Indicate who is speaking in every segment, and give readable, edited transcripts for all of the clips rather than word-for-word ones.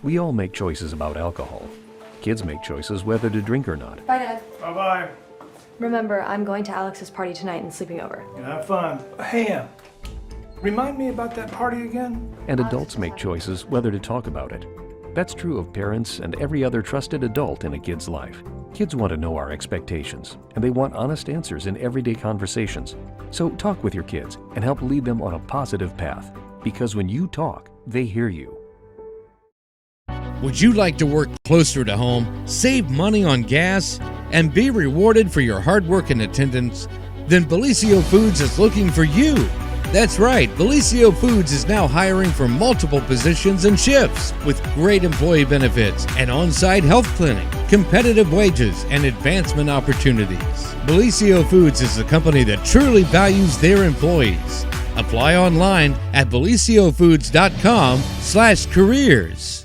Speaker 1: We all make choices about alcohol. Kids make choices whether to drink or not.
Speaker 2: Bye, Dad.
Speaker 3: Bye-bye.
Speaker 2: Remember, I'm going to Alex's party tonight and sleeping over.
Speaker 3: You have fun. Hey, remind me about that party again?
Speaker 1: And adults make choices whether to talk about it. That's true of parents and every other trusted adult in a kid's life. Kids want to know our expectations, and they want honest answers in everyday conversations. So talk with your kids and help lead them on a positive path. Because when you talk, they hear you.
Speaker 4: Would you like to work closer to home, save money on gas, and be rewarded for your hard work and attendance? Then Bellisio Foods is looking for you. That's right, Bellisio Foods is now hiring for multiple positions and shifts with great employee benefits, an on-site health clinic, competitive wages, and advancement opportunities. Bellisio Foods is a company that truly values their employees. Apply online at BellisioFoods.com/careers.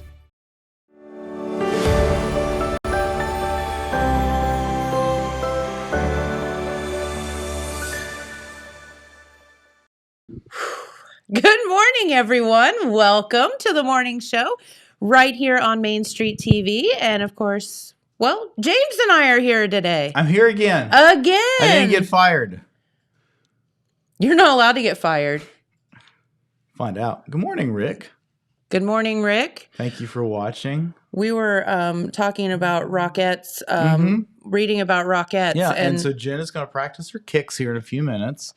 Speaker 5: Good morning, everyone. Welcome to the morning show right here on Main Street TV. And of course, well, James and I are here today.
Speaker 6: I'm here again.
Speaker 5: Again.
Speaker 6: I didn't get fired.
Speaker 5: You're not allowed to get fired.
Speaker 6: Find out. Good morning, Rick.
Speaker 5: Good morning, Rick.
Speaker 6: Thank you for watching.
Speaker 5: We were talking about Rockettes, reading about Rockettes.
Speaker 6: Yeah, and so Jen is going to practice her kicks here in a few minutes.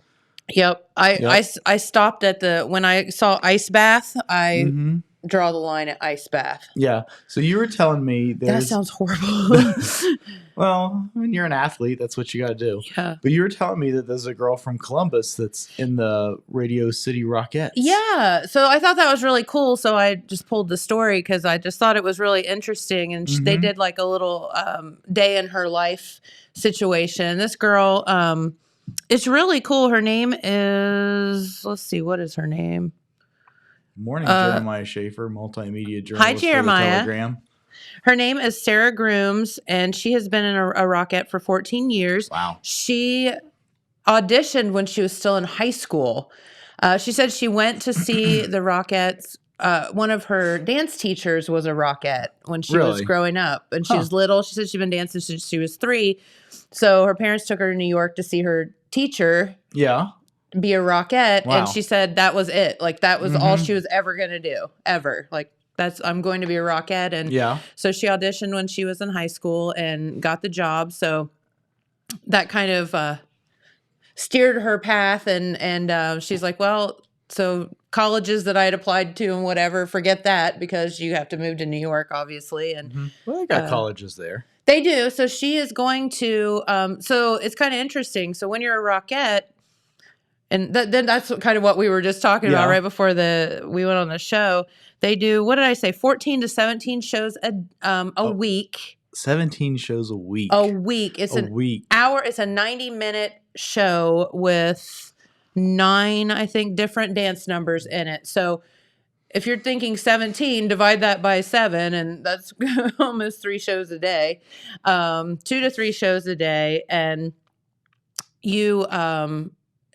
Speaker 5: Yep. I stopped at when I saw ice bath, I draw the line at ice bath.
Speaker 6: Yeah. So you were telling me
Speaker 5: that sounds horrible.
Speaker 6: Well, when you're an athlete, that's what you got to do.
Speaker 5: Yeah.
Speaker 6: But you were telling me that there's a girl from Columbus that's in the Radio City Rockettes.
Speaker 5: Yeah. So I thought that was really cool. So I just pulled the story because I just thought it was really interesting. And they did like a little day in her life situation. This girl, it's really cool. Her name is, let's see, what is her name?
Speaker 6: Morning, Jeremiah Schaefer, multimedia journalist.
Speaker 5: Hi, Jeremiah.
Speaker 6: For the Telegram.
Speaker 5: Her name is Sarah Grooms, and she has been in a Rockette for 14 years.
Speaker 6: Wow.
Speaker 5: She auditioned when she was still in high school. She said she went to see the Rockettes. One of her dance teachers was a Rockette when she was growing up, and she was little. She said she'd been dancing since she was 3. So her parents took her to New York to see her teacher.
Speaker 6: Yeah.
Speaker 5: Be a Rockette.
Speaker 6: Wow.
Speaker 5: And she said that was it. Like that was all she was ever going to do, ever. Like I'm going to be a Rockette. And so she auditioned when she was in high school and got the job. So that kind of steered her path. And she's like, well, so colleges that I had applied to and whatever, forget that because you have to move to New York, obviously. And
Speaker 6: well, they got colleges there.
Speaker 5: They do. So she is going to, so it's kind of interesting. So when you're a Rockette, and then that's kind of what we were just talking about right before we went on the show. They do, what did I say, 14 to 17 shows a week.
Speaker 6: 17 shows a week.
Speaker 5: A week. It's an hour. It's a 90-minute show with 9, I think, different dance numbers in it. So if you're thinking 17, divide that by 7, and that's almost 3 shows a day, 2 to 3 shows a day. And you,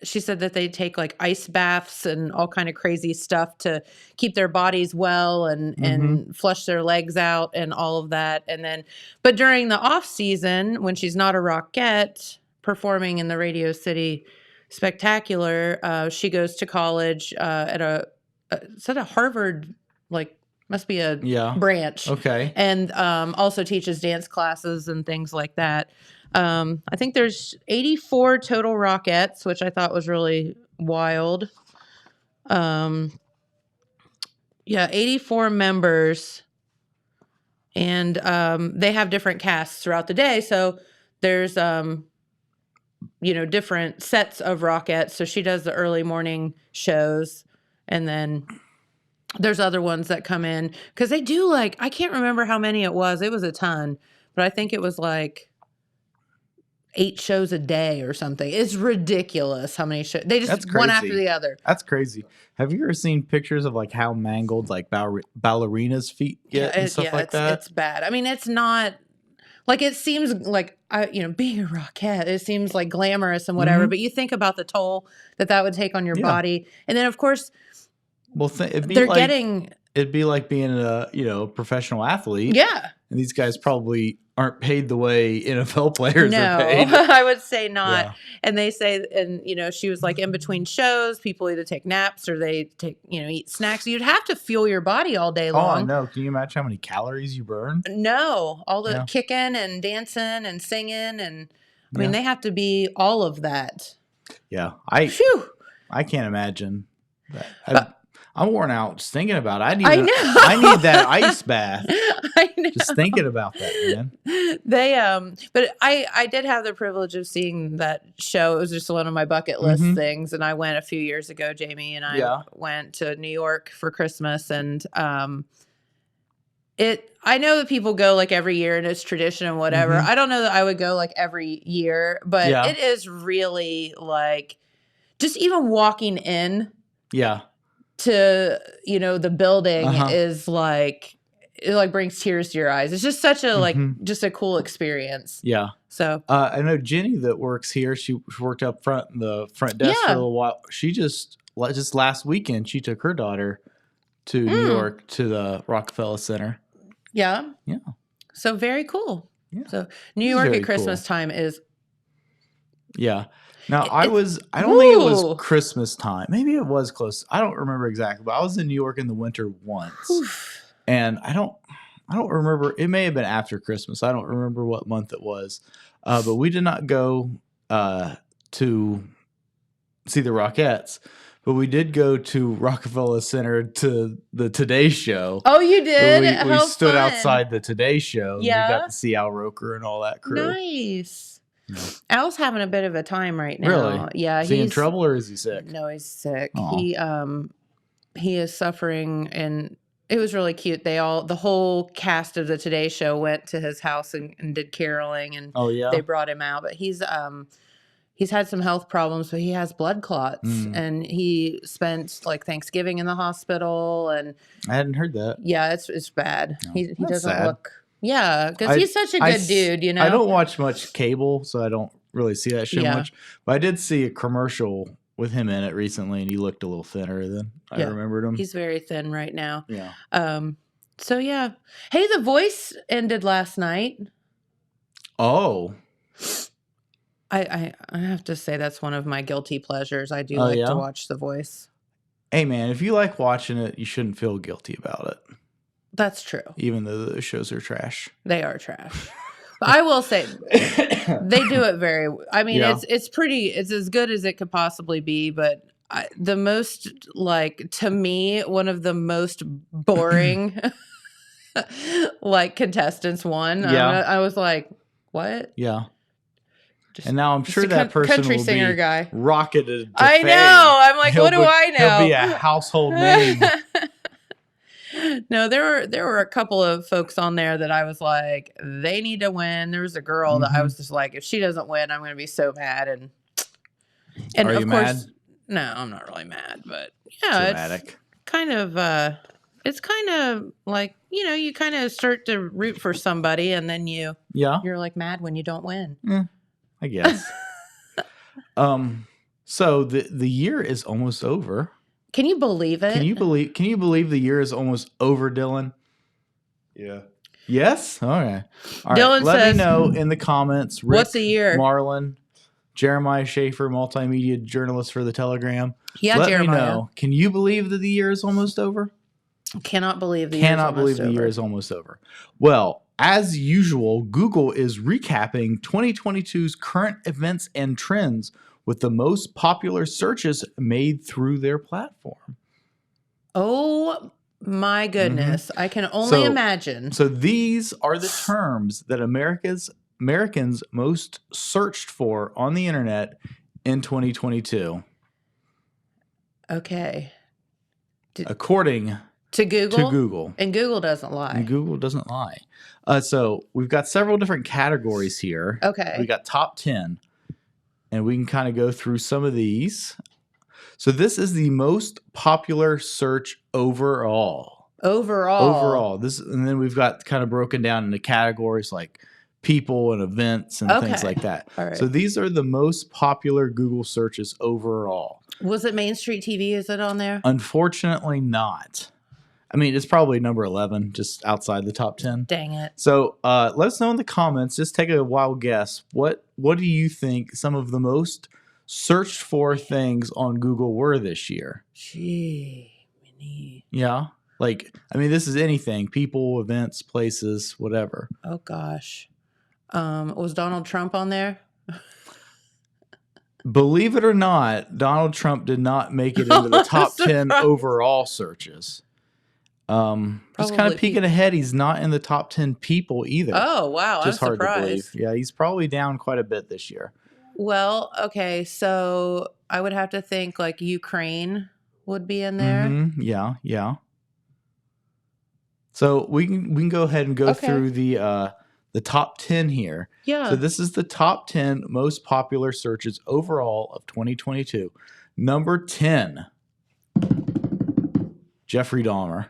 Speaker 5: she said that they take like ice baths and all kind of crazy stuff to keep their bodies well and flush their legs out and all of that. And then, but during the off season, when she's not a Rockette performing in the Radio City Spectacular, she goes to college at is that a Harvard, like must be a branch.
Speaker 6: Okay.
Speaker 5: And also teaches dance classes and things like that. I think there's 84 total Rockettes, which I thought was really wild. 84 members. And they have different casts throughout the day. So there's, different sets of Rockettes. So she does the early morning shows. And then there's other ones that come in. Because they do I can't remember how many it was. It was a ton. But I think it was 8 shows a day or something. It's ridiculous how many shows. They just one after the other.
Speaker 6: That's crazy. Have you ever seen pictures of how mangled ballerinas' feet get and stuff like that?
Speaker 5: It's bad. I mean, it's not it seems being a Rockette, it seems glamorous and whatever, but you think about the toll that would take on your body. And then of course,
Speaker 6: well,
Speaker 5: they're getting
Speaker 6: it'd be like being a professional athlete.
Speaker 5: Yeah.
Speaker 6: And these guys probably aren't paid the way NFL players are paid.
Speaker 5: No, I would say not.
Speaker 6: Yeah.
Speaker 5: And they say, and she was like, in between shows, people either take naps or they take, eat snacks. You'd have to fuel your body all day long.
Speaker 6: Oh, no. Can you imagine how many calories you burn?
Speaker 5: No, all the
Speaker 6: Yeah.
Speaker 5: kicking and dancing and singing. And I
Speaker 6: Yeah.
Speaker 5: mean, they have to be all of that.
Speaker 6: Yeah.
Speaker 5: Phew.
Speaker 6: I can't imagine that. I'm worn out just thinking about it. I
Speaker 5: know.
Speaker 6: I need that ice bath.
Speaker 5: I know.
Speaker 6: Just thinking about that, man.
Speaker 5: They but I did have the privilege of seeing that show. It was just one of my bucket list
Speaker 6: Mhm.
Speaker 5: things, and I went a few years ago. Jamie and I
Speaker 6: Yeah.
Speaker 5: went to New York for Christmas, and I know that people go like every year and it's tradition and whatever.
Speaker 6: Mhm.
Speaker 5: I don't know that I would go like every year, but
Speaker 6: Yeah.
Speaker 5: it is really like just even walking in
Speaker 6: Yeah.
Speaker 5: to the building
Speaker 6: Uh-huh.
Speaker 5: is like it like brings tears to your eyes. It's just such a like
Speaker 6: Mhm.
Speaker 5: just a cool experience.
Speaker 6: Yeah.
Speaker 5: So
Speaker 6: I know Jenny that works here. She worked up front in the front desk for
Speaker 5: Yeah.
Speaker 6: a little while. She just last weekend, she took her daughter to New York to the Rockefeller Center.
Speaker 5: yeah.
Speaker 6: Yeah.
Speaker 5: So very cool.
Speaker 6: Yeah.
Speaker 5: So New York
Speaker 6: very
Speaker 5: at Christmas
Speaker 6: cool.
Speaker 5: time is
Speaker 6: Yeah. Now I
Speaker 5: It's-
Speaker 6: don't think it was
Speaker 5: Woo.
Speaker 6: Christmas time. Maybe it was close. I don't remember exactly, but I was in New York in the winter once. And I don't remember. It may have been after Christmas. I don't remember what month it was. But we did not go to see the Rockettes. But we did go to Rockefeller Center to the Today Show.
Speaker 5: Oh, you did?
Speaker 6: We
Speaker 5: How
Speaker 6: stood
Speaker 5: fun.
Speaker 6: outside the Today Show. And
Speaker 5: Yeah?
Speaker 6: we got to see Al Roker and all that crew.
Speaker 5: Nice.
Speaker 6: Yeah.
Speaker 5: Al's having a bit of a time right now.
Speaker 6: Really?
Speaker 5: Yeah,
Speaker 6: Is he in
Speaker 5: he's
Speaker 6: trouble or is he sick?
Speaker 5: No, he's sick.
Speaker 6: Aw.
Speaker 5: He is suffering, and it was really cute. The whole cast of the Today Show went to his house and did caroling, and
Speaker 6: Oh, yeah?
Speaker 5: they brought him out. But he's had some health problems, but he has blood clots, and he spent like Thanksgiving in the hospital, and
Speaker 6: I hadn't heard that.
Speaker 5: yeah, it's bad.
Speaker 6: No.
Speaker 5: He
Speaker 6: That's
Speaker 5: doesn't
Speaker 6: sad.
Speaker 5: look. Yeah, because
Speaker 6: I-
Speaker 5: he's such a
Speaker 6: I
Speaker 5: good
Speaker 6: s-
Speaker 5: dude, you know.
Speaker 6: I don't watch much cable, so I don't really see that show
Speaker 5: Yeah.
Speaker 6: much. But I did see a commercial with him in it recently, and he looked a little thinner than I
Speaker 5: Yeah.
Speaker 6: remembered him.
Speaker 5: He's very thin right now.
Speaker 6: Yeah.
Speaker 5: So yeah. Hey, The Voice ended last night.
Speaker 6: Oh,
Speaker 5: I have to say that's one of my guilty pleasures. I do
Speaker 6: Oh,
Speaker 5: like
Speaker 6: yeah?
Speaker 5: to watch The Voice.
Speaker 6: hey man, if you like watching it, you shouldn't feel guilty about it,
Speaker 5: That's true.
Speaker 6: even though the shows are trash.
Speaker 5: They are trash. But I will say they do it very. I mean,
Speaker 6: Yeah.
Speaker 5: it's pretty. It's as good as it could possibly be. But the most like to me, one of the most boring like contestants won.
Speaker 6: Yeah.
Speaker 5: I was like, what?
Speaker 6: Yeah.
Speaker 5: Just-
Speaker 6: And now I'm
Speaker 5: just
Speaker 6: sure
Speaker 5: a
Speaker 6: that person
Speaker 5: country
Speaker 6: will
Speaker 5: singer
Speaker 6: be
Speaker 5: guy.
Speaker 6: rocketed to
Speaker 5: I
Speaker 6: fame.
Speaker 5: know. I'm like, what do I know?
Speaker 6: He'll be a household name.
Speaker 5: No, there were a couple of folks on there that I was like, they need to win. There was a girl that I
Speaker 6: Mhm.
Speaker 5: was just like, if she doesn't win, I'm going to be so mad. And
Speaker 6: Are
Speaker 5: of
Speaker 6: you
Speaker 5: course,
Speaker 6: mad?
Speaker 5: no, I'm not really mad, but yeah,
Speaker 6: Dramatic.
Speaker 5: it's kind of like you kind of start to root for somebody, and then
Speaker 6: Yeah,
Speaker 5: you're like mad when you don't win.
Speaker 6: I guess. So the year is almost over.
Speaker 5: Can you believe it?
Speaker 6: Can you believe the year is almost over, Dylan?
Speaker 3: Yeah.
Speaker 6: Yes? Okay. All right.
Speaker 5: Dylan
Speaker 6: Let
Speaker 5: says-
Speaker 6: me know in the comments. Rick,
Speaker 5: What's the year?
Speaker 6: Marlon, Jeremiah Schaefer, multimedia journalist for the Telegram.
Speaker 5: Yeah,
Speaker 6: Let
Speaker 5: Jeremiah.
Speaker 6: me know. Can you believe that the year is almost over?
Speaker 5: Cannot believe the
Speaker 6: Cannot believe the year
Speaker 5: over.
Speaker 6: is almost over. Well, as usual, Google is recapping 2022's current events and trends with the most popular searches made through their platform.
Speaker 5: Oh my goodness. I can only imagine.
Speaker 6: So these are the terms that Americans most searched for on the internet in 2022,
Speaker 5: Okay.
Speaker 6: according
Speaker 5: To Google?
Speaker 6: to Google.
Speaker 5: And Google doesn't lie.
Speaker 6: And Google doesn't lie. So we've got several different categories here.
Speaker 5: Okay.
Speaker 6: We got top 10, and we can kind of go through some of these. So this is the most popular search overall.
Speaker 5: Overall.
Speaker 6: And then we've got kind of broken down into categories like people and events and things
Speaker 5: Okay.
Speaker 6: like that.
Speaker 5: All right.
Speaker 6: So these are the most popular Google searches overall.
Speaker 5: Was it Main Street TV? Is it on there?
Speaker 6: Unfortunately not. I mean, it's probably number 11, just outside the top 10.
Speaker 5: Dang it.
Speaker 6: So let us know in the comments. Just take a wild guess. What do you think some of the most searched for things on Google were this year?
Speaker 5: Gee, mini.
Speaker 6: Yeah. Like, I mean, this is anything. People, events, places, whatever.
Speaker 5: Oh, gosh. Was Donald Trump on there?
Speaker 6: Believe it or not, Donald Trump did not make it into the top 10 overall searches. Just kind
Speaker 5: Probably
Speaker 6: of peeking ahead. He's not in the top 10 people either.
Speaker 5: Oh, wow.
Speaker 6: Just
Speaker 5: I'm
Speaker 6: hard to believe.
Speaker 5: surprised.
Speaker 6: Yeah, he's probably down quite a bit this year.
Speaker 5: Well, okay. So I would have to think like Ukraine would be in there.
Speaker 6: Mhm, yeah, yeah. So we can go ahead and go
Speaker 5: Okay.
Speaker 6: through the top 10 here.
Speaker 5: Yeah.
Speaker 6: So this is the top 10 most popular searches overall of 2022. Number 10, Jeffrey Dahmer.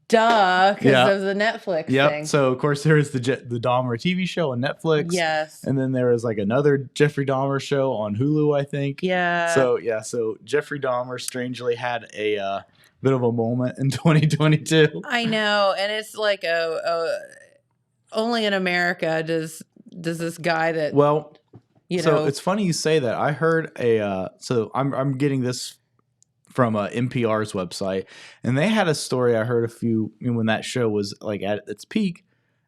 Speaker 5: Duh, because
Speaker 6: Yeah.
Speaker 5: of the Netflix
Speaker 6: Yep.
Speaker 5: thing.
Speaker 6: So of course there is the Dahmer TV show on Netflix.
Speaker 5: Yes.
Speaker 6: And then there is like another Jeffrey Dahmer show on Hulu, I think.
Speaker 5: Yeah.
Speaker 6: So Jeffrey Dahmer strangely had a bit of a moment in 2022.
Speaker 5: I know, and it's like only in America does this guy that
Speaker 6: Well,
Speaker 5: you
Speaker 6: so
Speaker 5: know.
Speaker 6: it's funny you say that. I heard so I'm getting this from NPR's website, and they had a story I heard when that show was like at its peak,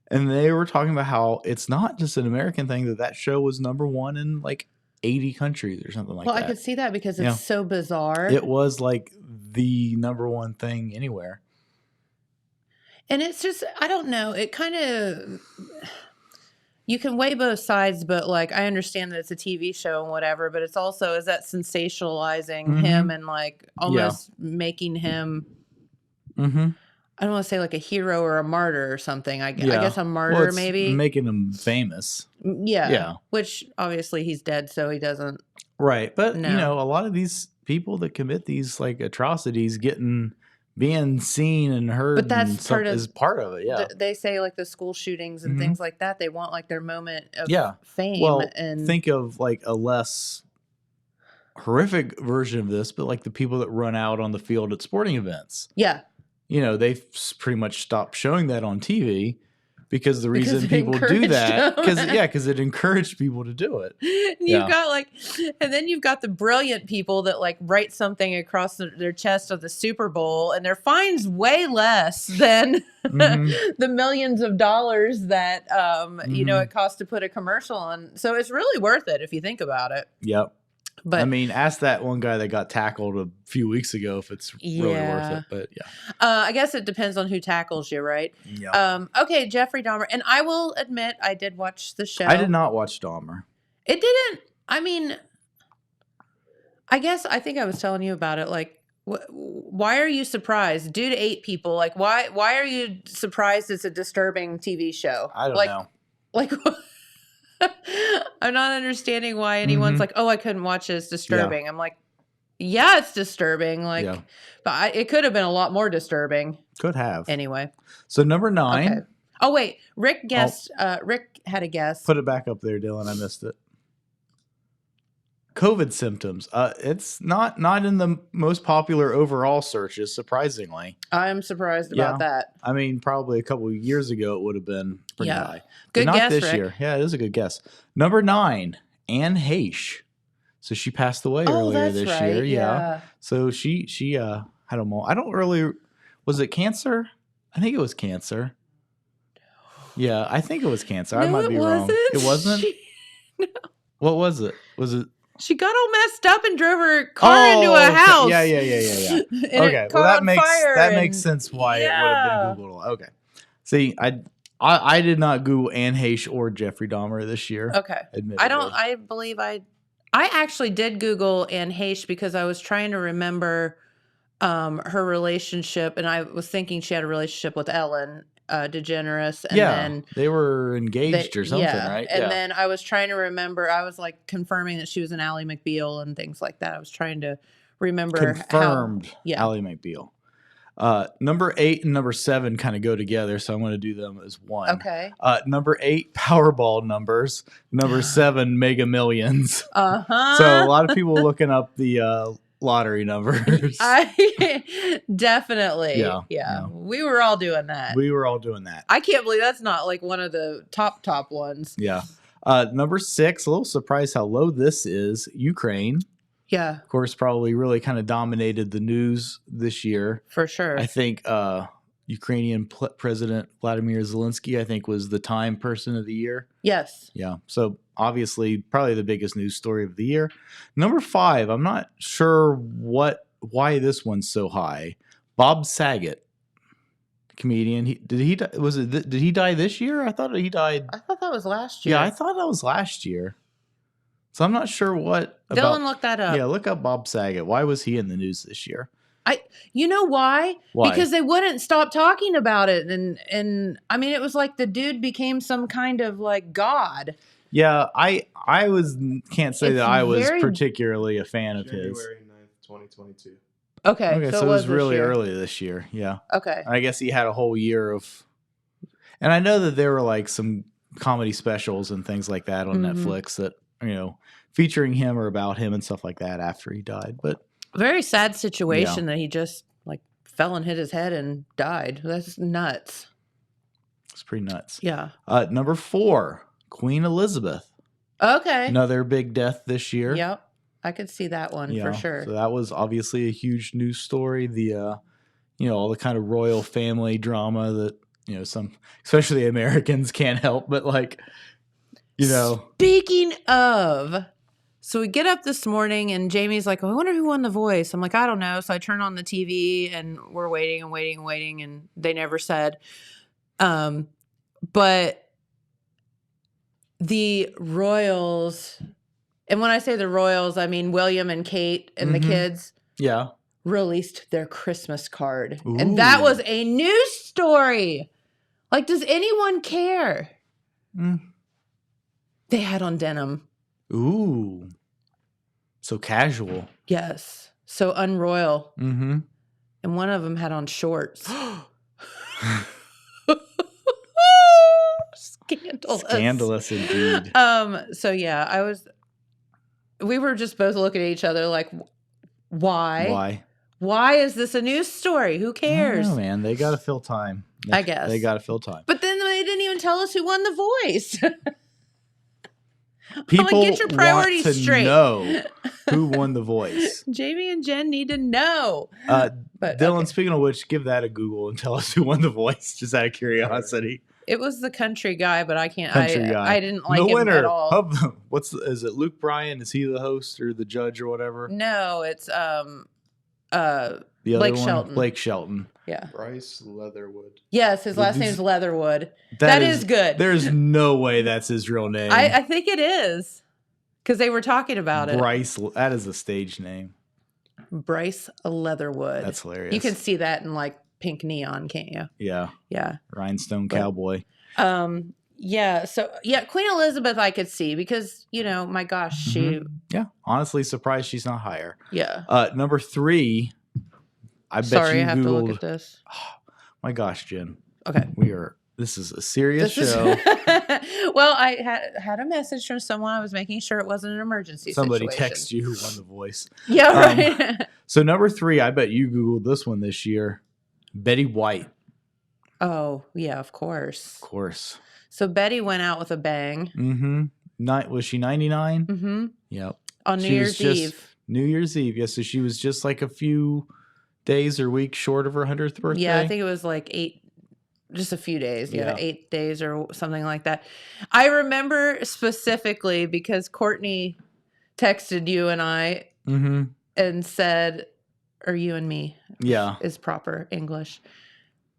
Speaker 6: and they were talking about how it's not just an American thing, that show was number one in like 80 countries or something like
Speaker 5: well,
Speaker 6: that.
Speaker 5: I could see that because it's
Speaker 6: Yeah.
Speaker 5: so bizarre.
Speaker 6: It was like the number one thing anywhere.
Speaker 5: And it's just, I don't know. It kind of, you can weigh both sides, but like, I understand that it's a TV show and whatever, but it's also, is that sensationalizing
Speaker 6: Mhm.
Speaker 5: him and like almost making him,
Speaker 6: Mm-hmm.
Speaker 5: I don't want to say like a hero or a martyr or something. I guess a martyr
Speaker 6: Well, it's
Speaker 5: maybe.
Speaker 6: making him famous.
Speaker 5: Yeah.
Speaker 6: Yeah.
Speaker 5: Which obviously he's dead, so he doesn't.
Speaker 6: Right. But,
Speaker 5: No.
Speaker 6: a lot of these people that commit these like atrocities being seen and heard
Speaker 5: But that's
Speaker 6: and stuff
Speaker 5: part of-
Speaker 6: is part of it. Yeah.
Speaker 5: They say like the school shootings and
Speaker 6: Mhm.
Speaker 5: things like that. They want like their moment of
Speaker 6: Yeah.
Speaker 5: fame.
Speaker 6: Well,
Speaker 5: and
Speaker 6: think of like a less horrific version of this, but like the people that run out on the field at sporting events.
Speaker 5: yeah.
Speaker 6: They've pretty much stopped showing that on TV because the
Speaker 5: Because
Speaker 6: reason
Speaker 5: it
Speaker 6: people do
Speaker 5: encouraged
Speaker 6: that,
Speaker 5: them.
Speaker 6: because it encouraged people to do it.
Speaker 5: You've
Speaker 6: Yeah.
Speaker 5: got like, and then you've got the brilliant people that like write something across their chest of the Super Bowl, and their fine's way less than
Speaker 6: Mhm.
Speaker 5: the millions of dollars that
Speaker 6: Mhm.
Speaker 5: it costs to put a commercial on. So it's really worth it if you think about it.
Speaker 6: Yep.
Speaker 5: But
Speaker 6: I mean, ask that one guy that got tackled a few weeks ago if it's really worth
Speaker 5: Yeah.
Speaker 6: it. But yeah.
Speaker 5: I guess it depends on who tackles you, right?
Speaker 6: Yeah.
Speaker 5: Okay, Jeffrey Dahmer, and I will admit I did watch the show.
Speaker 6: I did not watch Dahmer.
Speaker 5: It didn't. I mean, I guess I think I was telling you about it. Like, why are you surprised? Due to 8 people, like, why are you surprised it's a disturbing TV show?
Speaker 6: I don't
Speaker 5: like,
Speaker 6: know.
Speaker 5: Like, I'm not understanding why anyone's
Speaker 6: Mhm.
Speaker 5: like, oh, I couldn't watch it. It's disturbing. I'm like, yeah, it's disturbing. Like,
Speaker 6: Yeah.
Speaker 5: but it could have been a lot more disturbing.
Speaker 6: Could have.
Speaker 5: Anyway.
Speaker 6: So number 9.
Speaker 5: Okay. Oh wait, Rick guessed. Rick had a guess.
Speaker 6: Put it back up there, Dylan. I missed it. COVID symptoms. It's not in the most popular overall searches, surprisingly.
Speaker 5: I'm surprised about that.
Speaker 6: I mean, probably a couple of years ago it would have been pretty
Speaker 5: Yeah.
Speaker 6: high.
Speaker 5: Good
Speaker 6: but not
Speaker 5: guess,
Speaker 6: this
Speaker 5: Rick.
Speaker 6: year. Yeah, it is a good guess. Number 9, Anne Heche. So she passed away
Speaker 5: Oh,
Speaker 6: earlier
Speaker 5: that's
Speaker 6: this
Speaker 5: right.
Speaker 6: year.
Speaker 5: Yeah.
Speaker 6: So she had a I don't really, was it cancer? I think it was cancer. Yeah, I think it was cancer. I
Speaker 5: No,
Speaker 6: might
Speaker 5: it
Speaker 6: be wrong.
Speaker 5: wasn't.
Speaker 6: It wasn't?
Speaker 5: She,
Speaker 6: What was it? Was it?
Speaker 5: she got all messed up and drove her car into a
Speaker 6: okay.
Speaker 5: house.
Speaker 6: Yeah.
Speaker 5: And
Speaker 6: Okay,
Speaker 5: it
Speaker 6: well
Speaker 5: caught
Speaker 6: that
Speaker 5: on
Speaker 6: makes
Speaker 5: fire
Speaker 6: sense why
Speaker 5: Yeah.
Speaker 6: it would have been Googled. Okay. See, I did not Google Anne Heche or Jeffrey Dahmer this year.
Speaker 5: Okay.
Speaker 6: Admittedly.
Speaker 5: I believe I actually did Google Anne Heche because I was trying to remember her relationship, and I was thinking she had a relationship with Ellen DeGeneres, and then
Speaker 6: they were engaged or something,
Speaker 5: yeah.
Speaker 6: right?
Speaker 5: And then I was trying to remember. I was like confirming that she was an Ally McBeal and things like that. I was trying to remember
Speaker 6: Confirmed
Speaker 5: yeah.
Speaker 6: Ally McBeal. Number 8 and number 7 kind of go together, so I'm going to do them as one.
Speaker 5: Okay.
Speaker 6: Number 8, Powerball numbers. Number 7, Mega Millions.
Speaker 5: Uh huh.
Speaker 6: So a lot of people looking up the lottery numbers.
Speaker 5: Definitely.
Speaker 6: Yeah.
Speaker 5: Yeah. We were all doing that.
Speaker 6: We were all doing that.
Speaker 5: I can't believe that's not like one of the top ones.
Speaker 6: Yeah. Number 6, a little surprised how low this is. Ukraine,
Speaker 5: Yeah,
Speaker 6: of course, probably really kind of dominated the news this year.
Speaker 5: for sure.
Speaker 6: I think Ukrainian President Vladimir Zelensky, I think, was the Time Person of the Year.
Speaker 5: Yes.
Speaker 6: Yeah. So obviously, probably the biggest news story of the year. Number 5, I'm not sure why this one's so high. Bob Saget, comedian. Did he die this year? I thought he died.
Speaker 5: I thought that was last year.
Speaker 6: Yeah, I thought that was last year. So I'm not sure what.
Speaker 5: Dylan, look that up.
Speaker 6: Yeah, look up Bob Saget. Why was he in the news this year?
Speaker 5: You know why?
Speaker 6: Why?
Speaker 5: Because they wouldn't stop talking about it, and I mean, it was like the dude became some kind of like god.
Speaker 6: Yeah, I can't say
Speaker 5: It's
Speaker 6: that I was
Speaker 5: very-
Speaker 6: particularly a fan of his.
Speaker 7: January 9th, 2022.
Speaker 5: Okay,
Speaker 6: So it was
Speaker 5: this
Speaker 6: really
Speaker 5: year.
Speaker 6: early this year. Yeah.
Speaker 5: Okay.
Speaker 6: I guess he had a whole year of, and I know that there were like some comedy specials and things like that on
Speaker 5: Mhm.
Speaker 6: Netflix that, featuring him or about him and stuff like that after he died. But
Speaker 5: Very sad situation that he just like fell and hit his head and died. That's nuts.
Speaker 6: it's pretty nuts.
Speaker 5: Yeah.
Speaker 6: Number 4, Queen Elizabeth.
Speaker 5: Okay.
Speaker 6: Another big death this year.
Speaker 5: Yep. I could see that one
Speaker 6: You
Speaker 5: for
Speaker 6: know,
Speaker 5: sure.
Speaker 6: So that was obviously a huge news story. The, all the kind of royal family drama that, some, especially Americans can't help but
Speaker 5: Speaking of, so we get up this morning and Jamie's like, oh, I wonder who won The Voice. I'm like, I don't know. So I turn on the TV and we're waiting and waiting and waiting, and they never said. But the royals, and when I say the royals, I mean William and Kate and the
Speaker 6: Mhm.
Speaker 5: kids
Speaker 6: yeah.
Speaker 5: released their Christmas card. And that
Speaker 6: Ooh.
Speaker 5: was a news story. Like, does anyone care?
Speaker 6: Mm.
Speaker 5: They had on denim.
Speaker 6: Ooh. So casual.
Speaker 5: Yes. So unroyal.
Speaker 6: Mm-hmm.
Speaker 5: And one of them had on shorts. Scandalous.
Speaker 6: Scandalous indeed.
Speaker 5: So yeah, we were just both looking at each other like, why?
Speaker 6: Why?
Speaker 5: Why is this a news story? Who
Speaker 6: I
Speaker 5: cares?
Speaker 6: don't know, man. They got to fill time.
Speaker 5: I guess.
Speaker 6: They got to fill time.
Speaker 5: But then they didn't even tell us who won The Voice.
Speaker 6: People
Speaker 5: get your priorities
Speaker 6: want to
Speaker 5: straight.
Speaker 6: know who won The Voice.
Speaker 5: Jamie and Jen need to know. But
Speaker 6: Dylan,
Speaker 5: okay.
Speaker 6: speaking of which, give that a Google and tell us who won The Voice, just out of curiosity.
Speaker 5: It was the country guy, but I can't.
Speaker 6: Country guy.
Speaker 5: I didn't like
Speaker 6: the
Speaker 5: him
Speaker 6: winner
Speaker 5: at all.
Speaker 6: of is it Luke Bryan? Is he the host or the judge or whatever?
Speaker 5: No, it's
Speaker 6: The other
Speaker 5: Blake
Speaker 6: one?
Speaker 5: Shelton.
Speaker 6: Blake Shelton.
Speaker 5: Yeah.
Speaker 7: Bryce Leatherwood.
Speaker 5: Yes, his last
Speaker 6: These-
Speaker 5: name's Leatherwood. That is good.
Speaker 6: There's no way that's his real name.
Speaker 5: I think it is because they were talking about it.
Speaker 6: Bryce. That is a stage name.
Speaker 5: Bryce Leatherwood.
Speaker 6: That's hilarious.
Speaker 5: You can see that in like pink neon, can't you?
Speaker 6: Yeah.
Speaker 5: Yeah.
Speaker 6: Rhinestone Cowboy.
Speaker 5: Yeah. So yeah, Queen Elizabeth I could see because my gosh, she.
Speaker 6: Yeah. Honestly, surprised she's not higher.
Speaker 5: Yeah.
Speaker 6: Number 3. I bet
Speaker 5: Sorry,
Speaker 6: you
Speaker 5: I have
Speaker 6: Googled.
Speaker 5: to look at this.
Speaker 6: My gosh, Jen.
Speaker 5: Okay.
Speaker 6: This is a serious
Speaker 5: This is-
Speaker 6: show.
Speaker 5: Well, I had a message from someone. I was making sure it wasn't an emergency
Speaker 6: Somebody
Speaker 5: situation.
Speaker 6: text you who won The Voice.
Speaker 5: Yeah, right.
Speaker 6: So number 3, I bet you Googled this one this year. Betty White.
Speaker 5: Oh, yeah, of course.
Speaker 6: Of course.
Speaker 5: So Betty went out with a bang.
Speaker 6: Mm-hmm. Was she 99?
Speaker 5: Mm-hmm.
Speaker 6: Yep.
Speaker 5: On New
Speaker 6: She
Speaker 5: Year's
Speaker 6: was just-
Speaker 5: Eve.
Speaker 6: New Year's Eve. Yes. So she was just like a few days or weeks short of her 100th birthday.
Speaker 5: Yeah, I think it was like just a few days. Yeah,
Speaker 6: Yeah.
Speaker 5: 8 days or something like that. I remember specifically because Courtney texted you and I
Speaker 6: Mm-hmm.
Speaker 5: and said, or you and me
Speaker 6: Yeah.
Speaker 5: is proper English.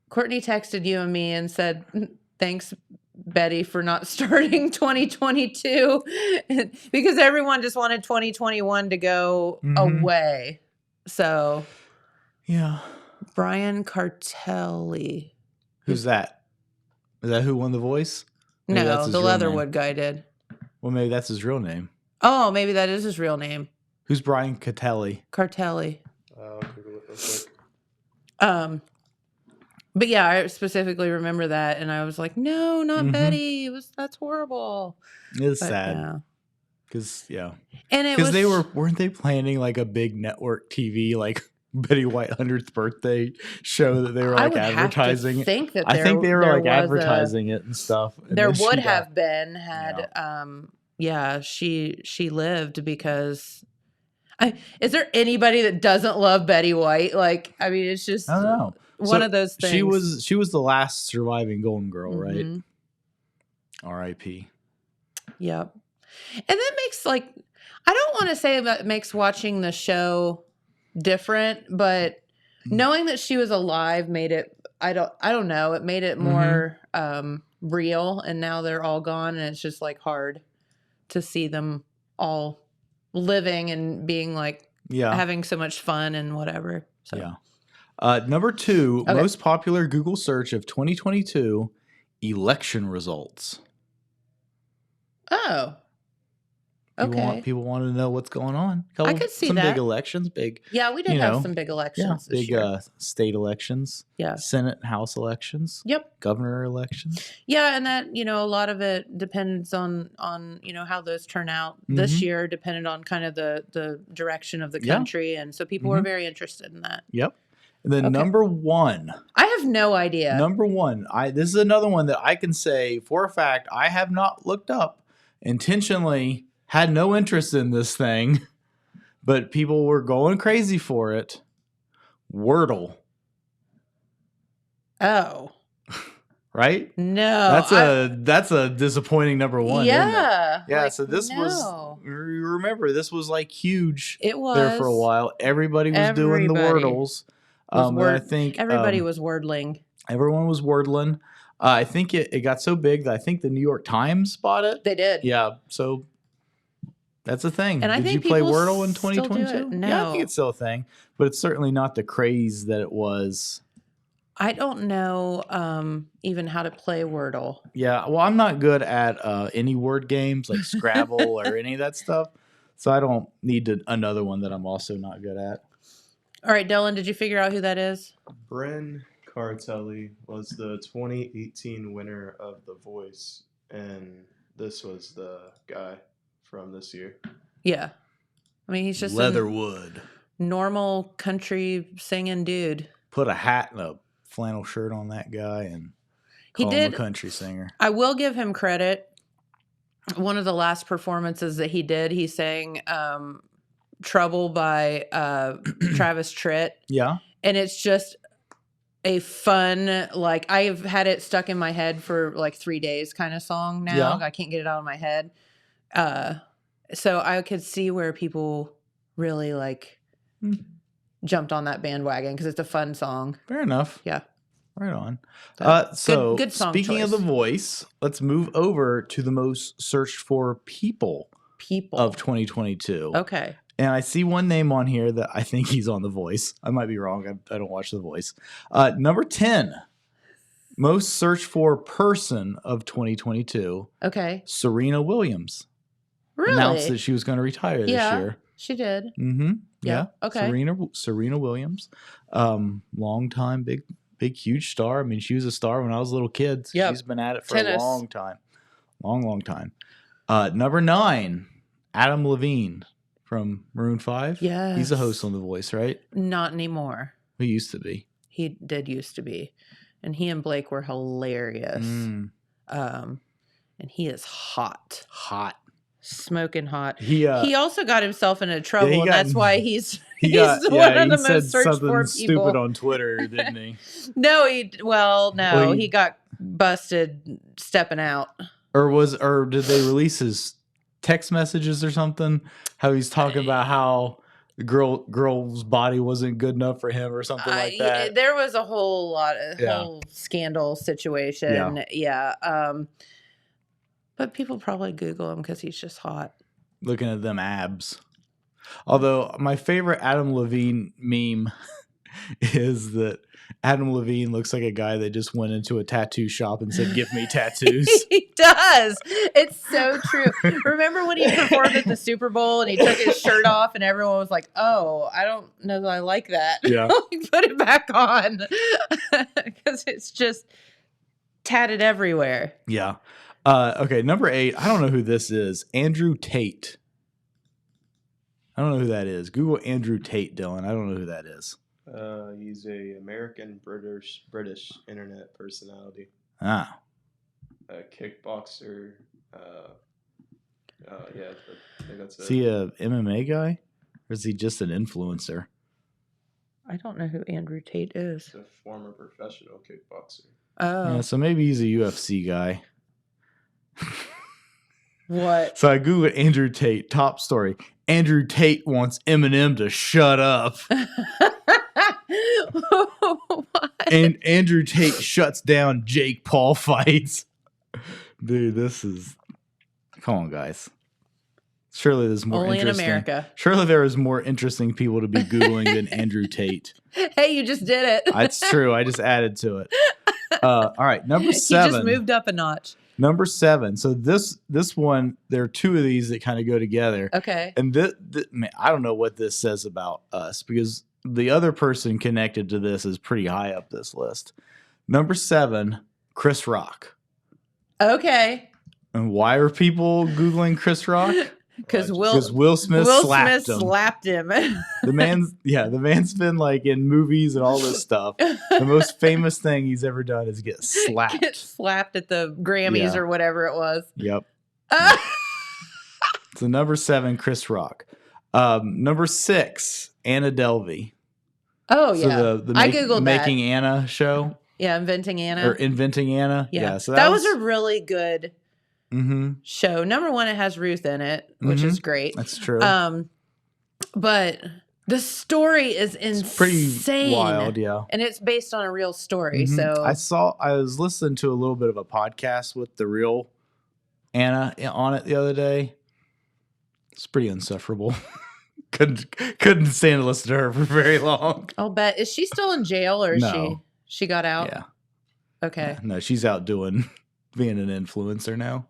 Speaker 5: Courtney texted you and me and said, thanks, Betty, for not starting 2022 because everyone just wanted 2021 to go
Speaker 6: Mhm.
Speaker 5: away. So
Speaker 6: Yeah.
Speaker 5: Brian Cartelli.
Speaker 6: Who's that? Is that who won The Voice? Maybe that's
Speaker 5: No,
Speaker 6: his
Speaker 5: the
Speaker 6: real
Speaker 5: Leatherwood
Speaker 6: name.
Speaker 5: guy did.
Speaker 6: Well, maybe that's his real name.
Speaker 5: Oh, maybe that is his real name.
Speaker 6: Who's Brian Catelli?
Speaker 5: Cartelli.
Speaker 7: I'll Google it real quick.
Speaker 5: But yeah, I specifically remember that and I was like, no, not
Speaker 6: Mhm.
Speaker 5: Betty. That's horrible.
Speaker 6: It's
Speaker 5: But,
Speaker 6: sad.
Speaker 5: yeah.
Speaker 6: Because
Speaker 5: And it
Speaker 6: because
Speaker 5: was
Speaker 6: they weren't they planning like a big network TV like Betty White 100th birthday show that they were
Speaker 5: I
Speaker 6: like
Speaker 5: would have to
Speaker 6: advertising?
Speaker 5: think that
Speaker 6: I think they were
Speaker 5: there
Speaker 6: like
Speaker 5: was
Speaker 6: advertising it and stuff. And
Speaker 5: there
Speaker 6: then she
Speaker 5: would
Speaker 6: died.
Speaker 5: have been had she lived, because is there anybody that doesn't love Betty White? Like, I mean, it's just
Speaker 6: I don't know.
Speaker 5: one
Speaker 6: So
Speaker 5: of those things.
Speaker 6: She was the last surviving Golden Girl, right?
Speaker 5: Mhm.
Speaker 6: R.I.P.
Speaker 5: Yep. And that makes, like, I don't want to say that it makes watching the show different, but knowing that she was alive made it, I don't know, it made it more real, and now they're all gone, and it's just like hard to see them all living and being like having so much fun and whatever. So
Speaker 6: Number 2, most popular Google search of 2022, election results.
Speaker 5: Oh. Okay.
Speaker 6: People want to know what's going on.
Speaker 5: I could see
Speaker 6: some
Speaker 5: that.
Speaker 6: big elections,
Speaker 5: Yeah, we did have some big elections this
Speaker 6: big
Speaker 5: year.
Speaker 6: state elections.
Speaker 5: Yeah.
Speaker 6: Senate, House elections.
Speaker 5: Yep.
Speaker 6: Governor elections.
Speaker 5: Yeah, and that, a lot of it depends on how those turn out this year, depended on kind of the direction of the country, and so people were very interested in that.
Speaker 6: Yep. And then number 1.
Speaker 5: I have no idea.
Speaker 6: Number 1. This is another one that I can say for a fact I have not looked up, intentionally had no interest in this thing, but people were going crazy for it. Wordle.
Speaker 5: Oh.
Speaker 6: Right?
Speaker 5: No.
Speaker 6: That's a disappointing number 1. Isn't it? Yeah.
Speaker 5: Like,
Speaker 6: So this was, remember, this was like huge.
Speaker 5: It was
Speaker 6: there for a while. Everybody was doing the Wordles. I think
Speaker 5: everybody was wordling.
Speaker 6: Everyone was wordling. I think it got so big that I think the New York Times bought it.
Speaker 5: They did.
Speaker 6: Yeah. So that's a thing.
Speaker 5: And I
Speaker 6: Did
Speaker 5: think
Speaker 6: you play
Speaker 5: people
Speaker 6: Wordle in
Speaker 5: still do
Speaker 6: 2022?
Speaker 5: it. No.
Speaker 6: Yeah, I think it's still a thing, but it's certainly not the craze that it was.
Speaker 5: I don't know even how to play Wordle.
Speaker 6: Yeah. Well, I'm not good at any word games like Scrabble or any of that stuff. So I don't need another one that I'm also not good at.
Speaker 5: All right, Dylan, did you figure out who that is?
Speaker 7: Bryn Cartelli was the 2018 winner of The Voice, and this was the guy from this year.
Speaker 5: Yeah. I mean, he's just
Speaker 6: Leatherwood.
Speaker 5: a normal country singing dude.
Speaker 6: Put a hat and a flannel shirt on that guy and call him a country singer.
Speaker 5: I will give him credit. One of the last performances that he did, he sang Trouble by Travis Tritt.
Speaker 6: Yeah.
Speaker 5: And it's just a fun, like, I've had it stuck in my head for like 3 days kind of song now.
Speaker 6: Yeah.
Speaker 5: I can't get it out of my head. So I could see where people really like jumped on that bandwagon because it's a fun song.
Speaker 6: Fair enough.
Speaker 5: Yeah.
Speaker 6: Right on.
Speaker 5: So good song
Speaker 6: speaking of
Speaker 5: choice.
Speaker 6: The Voice, let's move over to the most searched for people of 2022.
Speaker 5: Okay.
Speaker 6: And I see one name on here that I think he's on The Voice. I might be wrong. I don't watch The Voice. Number 10, most searched for person of 2022.
Speaker 5: Okay.
Speaker 6: Serena Williams.
Speaker 5: Really?
Speaker 6: Announced that she was going to retire this year.
Speaker 5: She did.
Speaker 6: Mm-hmm. Yeah.
Speaker 5: Okay.
Speaker 6: Serena Williams. Long time, big, huge star. I mean, she was a star when I was a little kid. So she's been at it for a long time. Long time. Number 9, Adam Levine from Maroon 5.
Speaker 5: Yes.
Speaker 6: He's a host on The Voice, right?
Speaker 5: Not anymore.
Speaker 6: He used to be.
Speaker 5: He did used to be. And he and Blake were hilarious. And he is hot. Smoking hot. He also got himself into trouble, and that's why he's one of the most searched for people.
Speaker 6: Stupid on Twitter, didn't he?
Speaker 5: No, he got busted stepping out.
Speaker 6: Or did they release his text messages or something? How he's talking about how the girl's body wasn't good enough for him or something like that.
Speaker 5: There was a whole scandal situation. Yeah. But people probably Google him because he's just hot.
Speaker 6: Looking at them abs. Although my favorite Adam Levine meme is that Adam Levine looks like a guy that just went into a tattoo shop and said, "Give me tattoos."
Speaker 5: He does. It's so true. Remember when he performed at the Super Bowl and he took his shirt off and everyone was like, "Oh, I don't know that I like that."
Speaker 6: Yeah.
Speaker 5: Put it back on because it's just tatted everywhere.
Speaker 6: Yeah. Okay, number 8. I don't know who this is. Andrew Tate I don't know who that is. Google Andrew Tate, Dylan. I don't know who that is.
Speaker 7: He's a American British internet personality,
Speaker 6: Ah.
Speaker 7: a kickboxer. Yeah, I think that's
Speaker 6: Is
Speaker 7: it.
Speaker 6: he a MMA guy? Or is he just an influencer?
Speaker 5: I don't know who Andrew Tate is.
Speaker 7: He's a former professional kickboxer.
Speaker 5: Oh,
Speaker 6: Yeah, so maybe he's a UFC guy.
Speaker 5: what?
Speaker 6: So I Googled Andrew Tate, top story. Andrew Tate wants Eminem to shut up.
Speaker 5: What?
Speaker 6: And Andrew Tate shuts down Jake Paul fights. Dude, this is... Come on, guys. Surely there's more
Speaker 5: Only in
Speaker 6: interesting...
Speaker 5: America.
Speaker 6: Surely there is more interesting people to be Googling than Andrew Tate.
Speaker 5: Hey, you just did it.
Speaker 6: That's true. I just added to it. All right, number
Speaker 5: You
Speaker 6: 7.
Speaker 5: just moved up a notch.
Speaker 6: Number 7. So this one, there are 2 of these that kind of go together.
Speaker 5: Okay.
Speaker 6: And man, I don't know what this says about us because the other person connected to this is pretty high up this list. Number 7, Chris Rock.
Speaker 5: Okay.
Speaker 6: And why are people Googling Chris Rock?
Speaker 5: Because
Speaker 6: Will Smith slapped him.
Speaker 5: slapped him.
Speaker 6: The man's been like in movies and all this stuff. The most famous thing he's ever done is get slapped.
Speaker 5: Get slapped at the Grammys
Speaker 6: Yeah.
Speaker 5: or whatever it was.
Speaker 6: Yep. So number 7, Chris Rock. Number 6, Anna Delvey.
Speaker 5: Oh,
Speaker 6: So
Speaker 5: yeah.
Speaker 6: the
Speaker 5: I Googled
Speaker 6: Making
Speaker 5: that.
Speaker 6: Anna show
Speaker 5: Yeah, Inventing Anna.
Speaker 6: or Inventing Anna.
Speaker 5: yeah.
Speaker 6: So
Speaker 5: that was a really good
Speaker 6: Mhm.
Speaker 5: show. Number 1, it has Ruth in it, which is great.
Speaker 6: That's true.
Speaker 5: But the story is
Speaker 6: It's pretty
Speaker 5: insane.
Speaker 6: wild, yeah.
Speaker 5: And it's based on a real story.
Speaker 6: Mhm.
Speaker 5: So
Speaker 6: I was listening to a little bit of a podcast with the real Anna on it the other day. It's pretty insufferable. couldn't stand to listen to her for very long.
Speaker 5: I'll bet. Is she still in jail or is
Speaker 6: No.
Speaker 5: she got out?
Speaker 6: Yeah.
Speaker 5: Okay.
Speaker 6: No, she's out doing being an influencer now.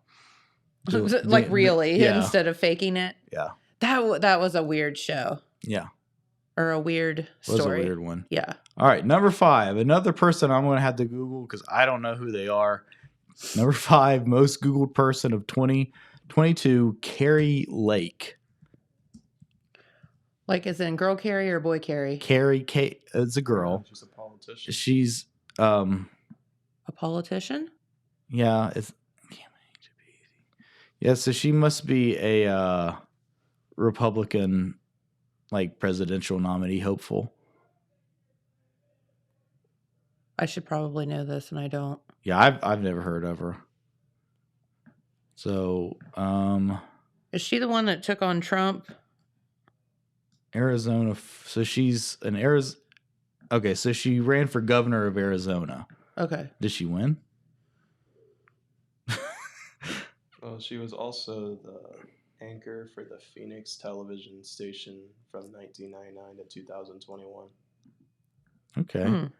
Speaker 5: Like really,
Speaker 6: Yeah.
Speaker 5: instead of faking it.
Speaker 6: Yeah.
Speaker 5: That was a weird show
Speaker 6: Yeah.
Speaker 5: or a weird
Speaker 6: It was
Speaker 5: story.
Speaker 6: a weird one.
Speaker 5: Yeah.
Speaker 6: All right, number 5. Another person I'm going to have to Google because I don't know who they are. Number 5, most Googled person of 2022, Carrie Lake.
Speaker 5: Like is it in girl Carrie or boy Carrie?
Speaker 6: Carrie K is a girl.
Speaker 7: She's a politician.
Speaker 6: She's
Speaker 5: A politician?
Speaker 6: yeah, so she must be a Republican like presidential nominee hopeful.
Speaker 5: I should probably know this and I don't.
Speaker 6: Yeah, I've never heard of her. So,
Speaker 5: Is she the one that took on Trump?
Speaker 6: Arizona. So she's an Arizona. Okay, so she ran for governor of Arizona.
Speaker 5: Okay.
Speaker 6: Did she win?
Speaker 7: Well, she was also the anchor for the Phoenix television station from 1999 to 2021.
Speaker 6: Okay.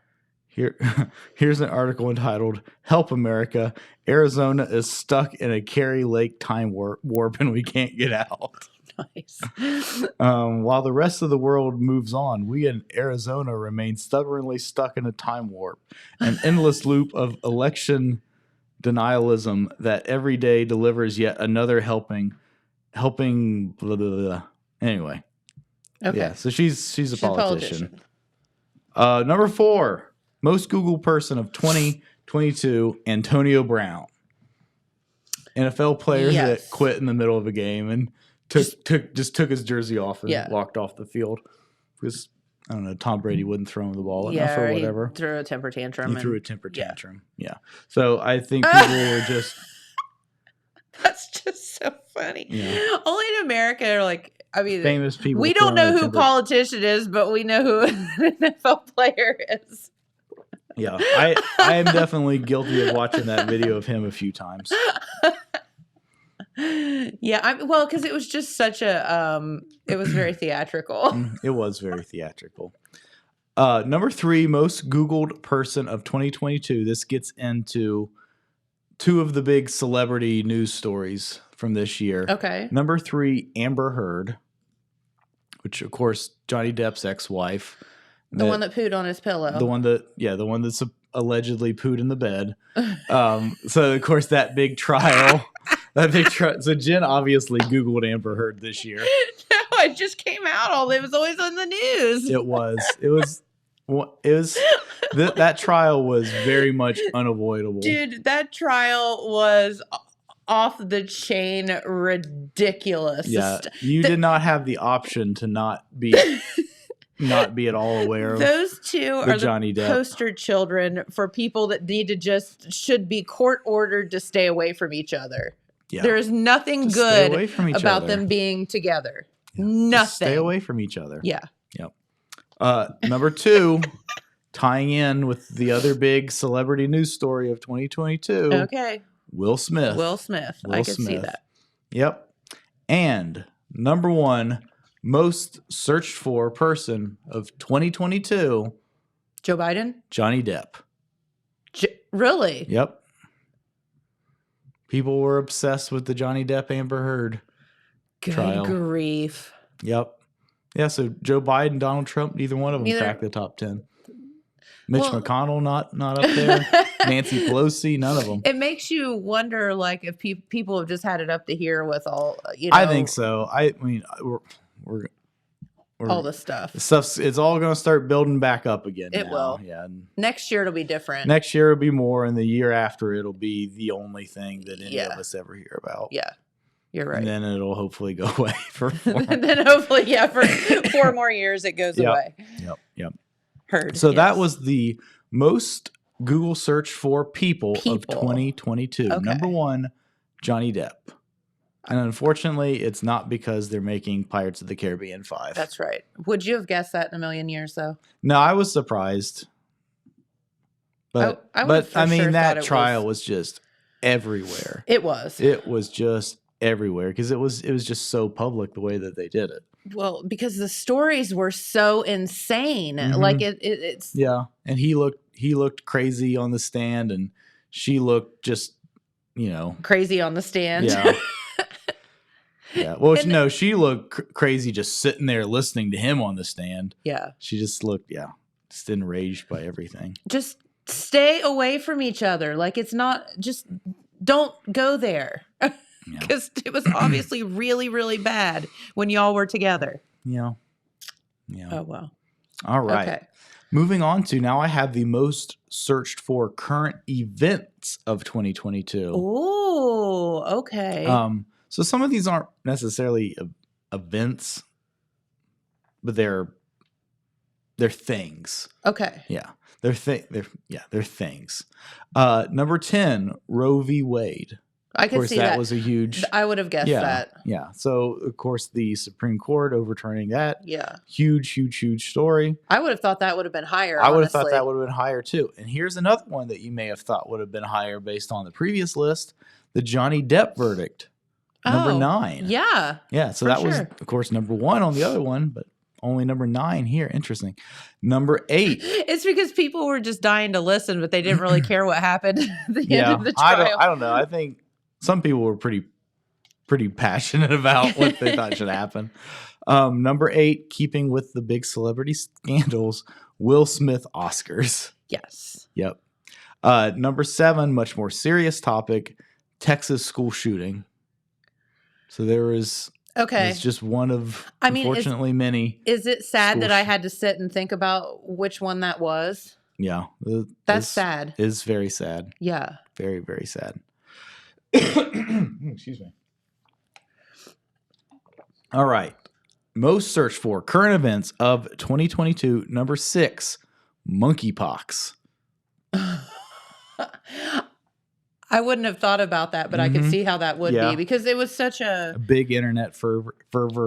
Speaker 6: Here's an article entitled "Help America! Arizona is stuck in a Carrie Lake time warp and we can't get out."
Speaker 5: Nice.
Speaker 6: While the rest of the world moves on, we in Arizona remain stubbornly stuck in a time warp, an endless loop of election denialism that every day delivers yet another helping blah, blah, blah. Anyway.
Speaker 5: Okay.
Speaker 6: Yeah, so she's a politician.
Speaker 5: politician.
Speaker 6: Number 4, most Googled person of 2022, Antonio Brown. NFL player
Speaker 5: Yes.
Speaker 6: that quit in the middle of a game and took his jersey off and
Speaker 5: Yeah.
Speaker 6: walked off the field because I don't know, Tom Brady wouldn't throw him the ball enough
Speaker 5: Yeah,
Speaker 6: or
Speaker 5: he
Speaker 6: whatever.
Speaker 5: threw a temper tantrum.
Speaker 6: He threw a
Speaker 5: and
Speaker 6: temper
Speaker 5: yeah.
Speaker 6: tantrum. Yeah. So I think people were just
Speaker 5: That's just so funny.
Speaker 6: Yeah.
Speaker 5: Only in America are like, I mean,
Speaker 6: famous people.
Speaker 5: we don't
Speaker 6: throwing
Speaker 5: know
Speaker 6: a
Speaker 5: who
Speaker 6: temper-
Speaker 5: politician is, but we know who an NFL player is.
Speaker 6: Yeah. I am definitely guilty of watching that video of him a few times.
Speaker 5: Yeah, well, because it was just such a, it was very theatrical.
Speaker 6: It was very theatrical. Number 3, most Googled person of 2022. This gets into 2 of the big celebrity news stories from this year.
Speaker 5: Okay.
Speaker 6: Number 3, Amber Heard, which of course Johnny Depp's ex-wife.
Speaker 5: The one that pooed on his pillow.
Speaker 6: The one that's allegedly pooed in the bed. So of course that big trial. So Jen obviously Googled Amber Heard this year.
Speaker 5: No, It just came out. It was always on the news.
Speaker 6: It was that trial was very much unavoidable.
Speaker 5: Dude, that trial was off the chain ridiculous.
Speaker 6: Yeah, you did not have the option to not be at all aware of
Speaker 5: those two are
Speaker 6: Johnny
Speaker 5: the
Speaker 6: Depp
Speaker 5: poster children for people that should be court ordered to stay away from each other.
Speaker 6: Yeah.
Speaker 5: There is nothing
Speaker 6: Just stay
Speaker 5: good
Speaker 6: away from each
Speaker 5: about
Speaker 6: other.
Speaker 5: them being together.
Speaker 6: Yeah.
Speaker 5: Nothing.
Speaker 6: Just stay away from each other.
Speaker 5: Yeah.
Speaker 6: Yep. Number 2, tying in with the other big celebrity news story of 2022.
Speaker 5: Okay.
Speaker 6: Will Smith.
Speaker 5: Will Smith. I
Speaker 6: Will
Speaker 5: can see
Speaker 6: Smith.
Speaker 5: that.
Speaker 6: Yep. And number 1 most searched for person of 2022,
Speaker 5: Joe Biden?
Speaker 6: Johnny Depp.
Speaker 5: Really?
Speaker 6: Yep. People were obsessed with the Johnny Depp Amber Heard
Speaker 5: Good
Speaker 6: trial.
Speaker 5: grief.
Speaker 6: Yep. Yeah, so Joe Biden, Donald Trump, neither one of them cracked the top 10. Mitch McConnell not up there. Nancy Pelosi, none of them.
Speaker 5: It makes you wonder, like, if people have just had it up to here with all, you know.
Speaker 6: I think so. I mean, we're
Speaker 5: all the stuff.
Speaker 6: It's all going to start building back up again.
Speaker 5: It
Speaker 6: now.
Speaker 5: will.
Speaker 6: Yeah. And
Speaker 5: Next year it'll be different.
Speaker 6: next year it'll be more, and the year after it'll be the only thing that any of us ever hear about.
Speaker 5: Yeah, you're right.
Speaker 6: And then it'll hopefully go away for 4.
Speaker 5: Then hopefully, for 4 more years it goes away.
Speaker 6: Yep.
Speaker 5: Heard.
Speaker 6: So that
Speaker 5: yes.
Speaker 6: was the most Google search for people of
Speaker 5: People.
Speaker 6: 2022.
Speaker 5: Okay.
Speaker 6: Number 1, Johnny Depp. And unfortunately, it's not because they're making Pirates of the Caribbean 5.
Speaker 5: That's right. Would you have guessed that in a million years, though?
Speaker 6: No, I was surprised. But
Speaker 5: I would've for
Speaker 6: I mean,
Speaker 5: sure
Speaker 6: that
Speaker 5: thought it
Speaker 6: trial was just everywhere.
Speaker 5: It was.
Speaker 6: It was just everywhere because it was just so public the way that they did it.
Speaker 5: Well, because the stories were so insane.
Speaker 6: Mhm.
Speaker 5: Like it's
Speaker 6: Yeah, and he looked crazy on the stand, and she looked just,
Speaker 5: crazy on the stand.
Speaker 6: yeah. Yeah. Well,
Speaker 5: And-
Speaker 6: no, she looked crazy just sitting there listening to him on the stand.
Speaker 5: Yeah.
Speaker 6: She just looked, just enraged by everything.
Speaker 5: Just stay away from each other. Like it's not just don't go there. Because it was obviously really, really bad when y'all were together.
Speaker 6: Yeah.
Speaker 5: Oh, wow.
Speaker 6: All right.
Speaker 5: Okay.
Speaker 6: Moving on to now, I have the most searched for current events of 2022.
Speaker 5: Ooh, okay.
Speaker 6: So some of these aren't necessarily events, but they're things.
Speaker 5: Okay.
Speaker 6: Yeah. They're things. Number 10, Roe v. Wade.
Speaker 5: I
Speaker 6: Of
Speaker 5: could
Speaker 6: course,
Speaker 5: see
Speaker 6: that was a huge.
Speaker 5: I would have guessed that.
Speaker 6: Yeah. So of course the Supreme Court overturning that.
Speaker 5: Yeah.
Speaker 6: Huge story.
Speaker 5: I would have thought that would have been higher.
Speaker 6: I would have thought
Speaker 5: honestly.
Speaker 6: that would have been higher too. And here's another one that you may have thought would have been higher based on the previous list: the Johnny Depp verdict, number
Speaker 5: Oh,
Speaker 6: 9.
Speaker 5: Yeah.
Speaker 6: Yeah. So
Speaker 5: for
Speaker 6: that was,
Speaker 5: sure.
Speaker 6: of course, number 1 on the other one, but only number 9 here. Interesting. Number 8.
Speaker 5: It's because people were just dying to listen, but they didn't really care what happened at the end of the trial.
Speaker 6: I don't know. I think some people were pretty passionate about what they thought should happen. Number 8, keeping with the big celebrity scandals, Will Smith Oscars.
Speaker 5: Yes.
Speaker 6: Yep. Number 7, much more serious topic, Texas school shooting. So there is
Speaker 5: Okay.
Speaker 6: it's just one of,
Speaker 5: I mean,
Speaker 6: unfortunately, many.
Speaker 5: Is it sad that I
Speaker 6: Schools.
Speaker 5: had to sit and think about which one that was?
Speaker 6: Yeah.
Speaker 5: That's sad.
Speaker 6: Is very sad.
Speaker 5: Yeah.
Speaker 6: Very, very sad. Excuse me. All right. Most searched for current events of 2022. Number 6, monkeypox.
Speaker 5: I wouldn't have thought about that, but I could
Speaker 6: Mhm.
Speaker 5: see how that would
Speaker 6: Yeah.
Speaker 5: be because it was such
Speaker 6: A
Speaker 5: a
Speaker 6: big internet fervor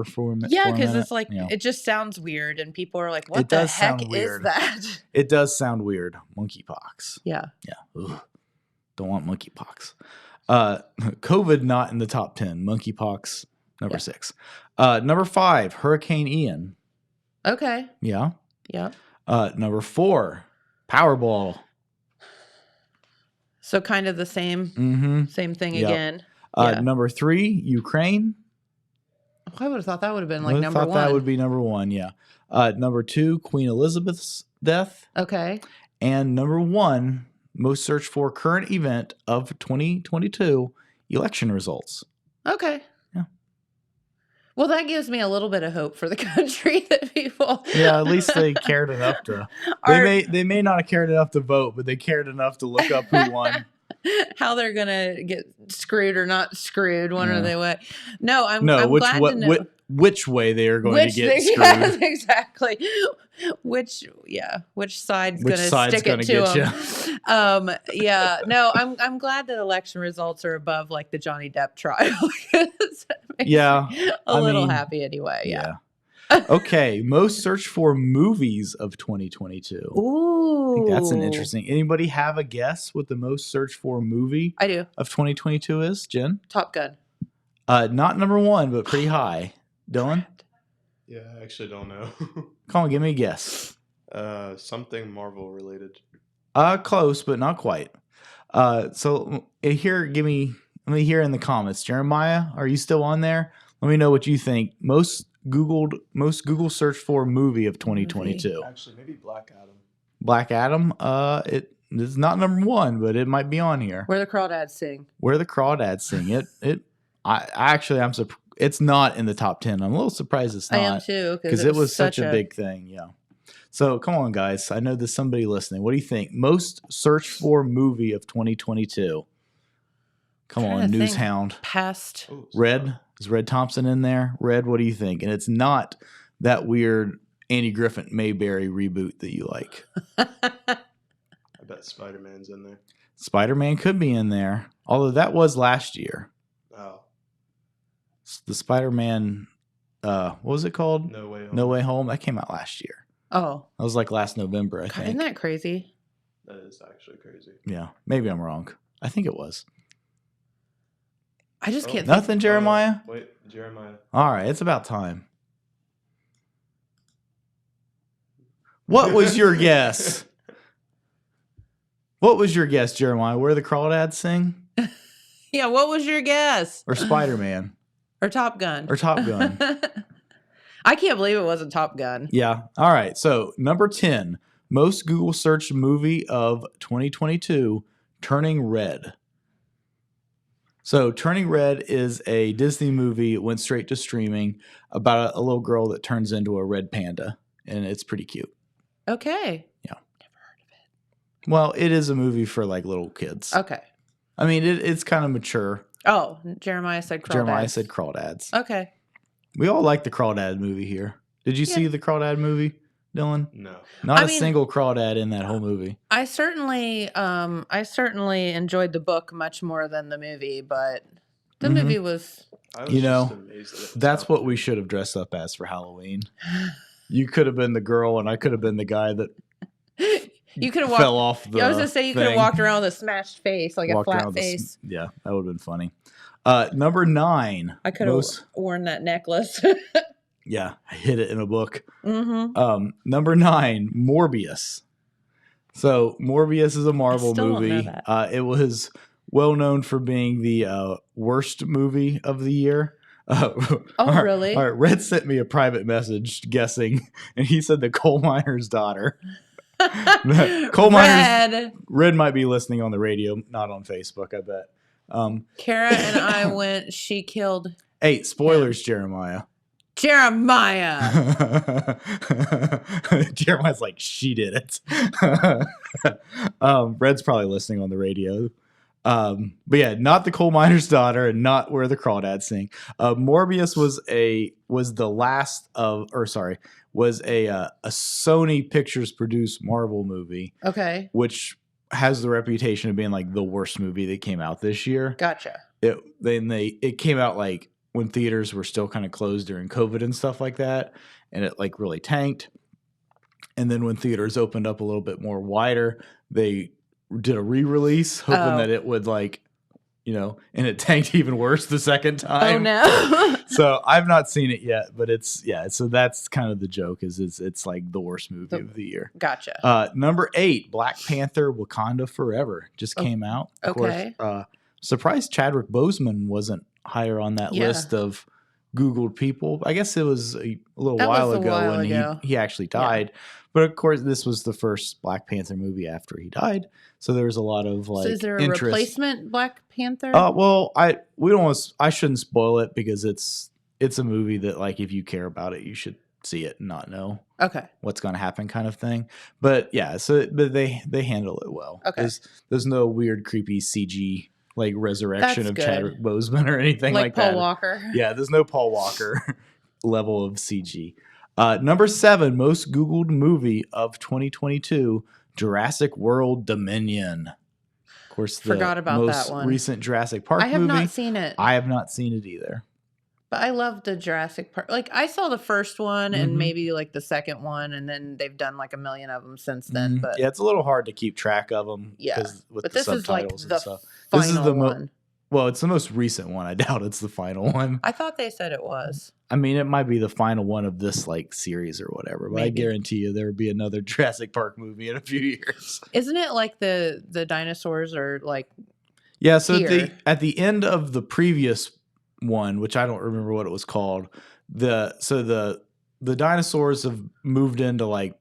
Speaker 6: for a
Speaker 5: yeah.
Speaker 6: for a
Speaker 5: Because
Speaker 6: minute.
Speaker 5: it's like
Speaker 6: Yeah.
Speaker 5: it just sounds weird, and people are like, "What
Speaker 6: It
Speaker 5: the
Speaker 6: does
Speaker 5: heck
Speaker 6: sound
Speaker 5: is
Speaker 6: weird.
Speaker 5: that?"
Speaker 6: It does sound weird. Monkeypox.
Speaker 5: Yeah.
Speaker 6: Yeah. Ugh. Don't want monkeypox. COVID not in the top 10. Monkeypox, number
Speaker 5: Yeah.
Speaker 6: 6. Number 5, Hurricane Ian.
Speaker 5: Okay.
Speaker 6: Yeah.
Speaker 5: Yeah.
Speaker 6: Number 4, Powerball.
Speaker 5: So kind of the same
Speaker 6: Mm-hmm.
Speaker 5: thing
Speaker 6: Yep.
Speaker 5: again. Yeah.
Speaker 6: Number 3, Ukraine.
Speaker 5: I would have thought that would have been
Speaker 6: I
Speaker 5: like
Speaker 6: would've
Speaker 5: number
Speaker 6: thought
Speaker 5: one.
Speaker 6: that would be number 1, yeah. Number 2, Queen Elizabeth's death.
Speaker 5: Okay.
Speaker 6: And number 1, most searched for current event of 2022, election results.
Speaker 5: Okay.
Speaker 6: Yeah.
Speaker 5: Well, that gives me a little bit of hope for the country that people.
Speaker 6: Yeah, at least they cared enough to. They may not have cared enough to vote, but they cared enough to look up who won.
Speaker 5: How they're gonna get screwed or not screwed, one or the way. No, I'm
Speaker 6: which
Speaker 5: glad to know
Speaker 6: which way they are going to get screwed.
Speaker 5: Yes, exactly. Which side's
Speaker 6: Which
Speaker 5: gonna
Speaker 6: side's
Speaker 5: stick
Speaker 6: gonna
Speaker 5: it to
Speaker 6: get
Speaker 5: them? Yeah. No, I'm glad that election results are above like the Johnny Depp trial.
Speaker 6: Yeah,
Speaker 5: a little happy anyway. Yeah.
Speaker 6: Okay, most searched for movies of 2022.
Speaker 5: Ooh,
Speaker 6: I think that's an interesting. Anybody have a guess what the most searched for movie
Speaker 5: I do.
Speaker 6: of 2022 is? Jen?
Speaker 5: Top Gun.
Speaker 6: Not number one, but pretty high. Dylan?
Speaker 7: Yeah, I actually don't know.
Speaker 6: Come on, give me a guess.
Speaker 7: Something Marvel related.
Speaker 6: Close, but not quite. So here, let me hear in the comments. Jeremiah, are you still on there? Let me know what you think. Most Google search for movie of 2022.
Speaker 7: Actually, maybe Black Adam.
Speaker 6: Black Adam. It's not number one, but it might be on here.
Speaker 5: Where the Crawdads Sing.
Speaker 6: Where the Crawdads Sing. It's not in the top 10. I'm a little surprised it's not.
Speaker 5: I am too,
Speaker 6: because it was such a big thing. Yeah. So come on, guys. I know there's somebody listening. What do you think? Most searched for movie of 2022. Come on, Newshound.
Speaker 5: Past.
Speaker 6: Red. Is Red Thompson in there? Red, what do you think? And it's not that weird Andy Griffith Mayberry reboot that you like.
Speaker 7: I bet Spider-Man's in there.
Speaker 6: Spider-Man could be in there. Although that was last year.
Speaker 7: Oh.
Speaker 6: The Spider-Man, what was it called?
Speaker 7: No Way Home.
Speaker 6: No Way Home. That came out last year.
Speaker 5: Oh.
Speaker 6: That was like last November, I think.
Speaker 5: Isn't that crazy?
Speaker 7: That is actually crazy.
Speaker 6: Yeah. Maybe I'm wrong. I think it was.
Speaker 5: I just can't think.
Speaker 6: Nothing, Jeremiah?
Speaker 7: Wait, Jeremiah.
Speaker 6: All right. It's about time. What was your guess? What was your guess, Jeremiah? Where the Crawdads Sing?
Speaker 5: Yeah, what was your guess?
Speaker 6: Or Spider-Man?
Speaker 5: Or Top Gun?
Speaker 6: Or Top Gun?
Speaker 5: I can't believe it wasn't Top Gun.
Speaker 6: Yeah. All right. So number 10, most Google searched movie of 2022, Turning Red. So Turning Red is a Disney movie. It went straight to streaming about a little girl that turns into a red panda, and it's pretty cute.
Speaker 5: Okay.
Speaker 6: Yeah. Never heard of it. Well, it is a movie for like little kids.
Speaker 5: Okay.
Speaker 6: I mean, it's kind of mature.
Speaker 5: Oh, Jeremiah said Crawdads.
Speaker 6: Jeremiah said Crawdads.
Speaker 5: Okay.
Speaker 6: We all like the Crawdad movie here. Did you see the Crawdad movie, Dylan?
Speaker 7: No.
Speaker 6: Not a single Crawdad in that whole movie.
Speaker 5: I certainly enjoyed the book much more than the movie, but the movie was.
Speaker 7: I was just amazed that it was
Speaker 6: that's
Speaker 7: out
Speaker 6: what
Speaker 7: there.
Speaker 6: we should have dressed up as for Halloween. You could have been the girl, and I could have been the guy that
Speaker 5: you could have
Speaker 6: fell off the
Speaker 5: I was gonna say you could have
Speaker 6: thing.
Speaker 5: walked around with a smashed face, like
Speaker 6: Walked
Speaker 5: a flat
Speaker 6: around
Speaker 5: face.
Speaker 6: yeah, that would have been funny. Number 9.
Speaker 5: I could have worn that necklace.
Speaker 6: Yeah, I hid it in a book.
Speaker 5: Mm-hmm.
Speaker 6: Number 9, Morbius. So Morbius is a Marvel
Speaker 5: still don't know
Speaker 6: movie.
Speaker 5: that.
Speaker 6: It was well known for being the worst movie of the year.
Speaker 5: Really?
Speaker 6: All right, Red sent me a private message guessing, and he said the coal miner's daughter. Red might be listening on the radio, not on Facebook, I bet.
Speaker 5: Kara and I went, she killed
Speaker 6: 8 spoilers, Jeremiah. Jeremiah's like, she did it. Red's probably listening on the radio. But yeah, not the coal miner's daughter and not Where the Crawdads Sing. Morbius was a Sony Pictures produced Marvel movie.
Speaker 5: Okay.
Speaker 6: Which has the reputation of being like the worst movie that came out this year.
Speaker 5: Gotcha.
Speaker 6: It came out like when theaters were still kind of closed during COVID and stuff like that, and it like really tanked. And then when theaters opened up a little bit more wider, they did a re-release hoping that it would like, and it tanked even worse the second time.
Speaker 5: Oh no.
Speaker 6: So I've not seen it yet, but so that's kind of the joke is it's like the worst movie of the year.
Speaker 5: Gotcha.
Speaker 6: Number 8, Black Panther Wakanda Forever just came out. Of
Speaker 5: okay.
Speaker 6: course, surprised Chadwick Boseman wasn't higher on that list of Googled people. I guess it was a little while ago when he actually died. Yeah. But of course, this was the first Black Panther movie after he died. So there was a lot of like. So
Speaker 5: is there a
Speaker 6: interest.
Speaker 5: replacement Black Panther?
Speaker 6: Well, I shouldn't spoil it because it's it's a movie that like if you care about it, you should see it and not know
Speaker 5: Okay.
Speaker 6: what's going to happen kind of thing. But yeah, but they handle it well.
Speaker 5: Okay.
Speaker 6: There's no weird creepy CG like resurrection
Speaker 5: That's
Speaker 6: of
Speaker 5: good.
Speaker 6: Chadwick Boseman or anything
Speaker 5: Like
Speaker 6: like
Speaker 5: Paul
Speaker 6: that.
Speaker 5: Walker.
Speaker 6: Yeah, there's no Paul Walker level of CG. Number 7 most Googled movie of 2022, Jurassic World Dominion. Of course, the
Speaker 5: Forgot about
Speaker 6: most
Speaker 5: that one.
Speaker 6: recent Jurassic Park
Speaker 5: I have
Speaker 6: movie.
Speaker 5: not seen it.
Speaker 6: I have not seen it either.
Speaker 5: But I love the Jurassic Park. Like I saw the first one
Speaker 6: Mhm.
Speaker 5: and maybe like the second one, and then they've done like a million of them since then.
Speaker 6: Mhm.
Speaker 5: But
Speaker 6: yeah, it's a little hard to keep track of them.
Speaker 5: Yeah.
Speaker 6: with
Speaker 5: but
Speaker 6: the
Speaker 5: this is like
Speaker 6: subtitles and
Speaker 5: the
Speaker 6: stuff.
Speaker 5: final
Speaker 6: This is the
Speaker 5: one.
Speaker 6: Well, it's the most recent one. I doubt it's the final one.
Speaker 5: I thought they said it was.
Speaker 6: I mean, it might be the final one of this like series or whatever, but I
Speaker 5: Maybe.
Speaker 6: guarantee you there will be another Jurassic Park movie in a few years.
Speaker 5: Isn't it like the dinosaurs are like
Speaker 6: Yeah, so
Speaker 5: Here.
Speaker 6: at the end of the previous one, which I don't remember what it was called, the dinosaurs have moved into like,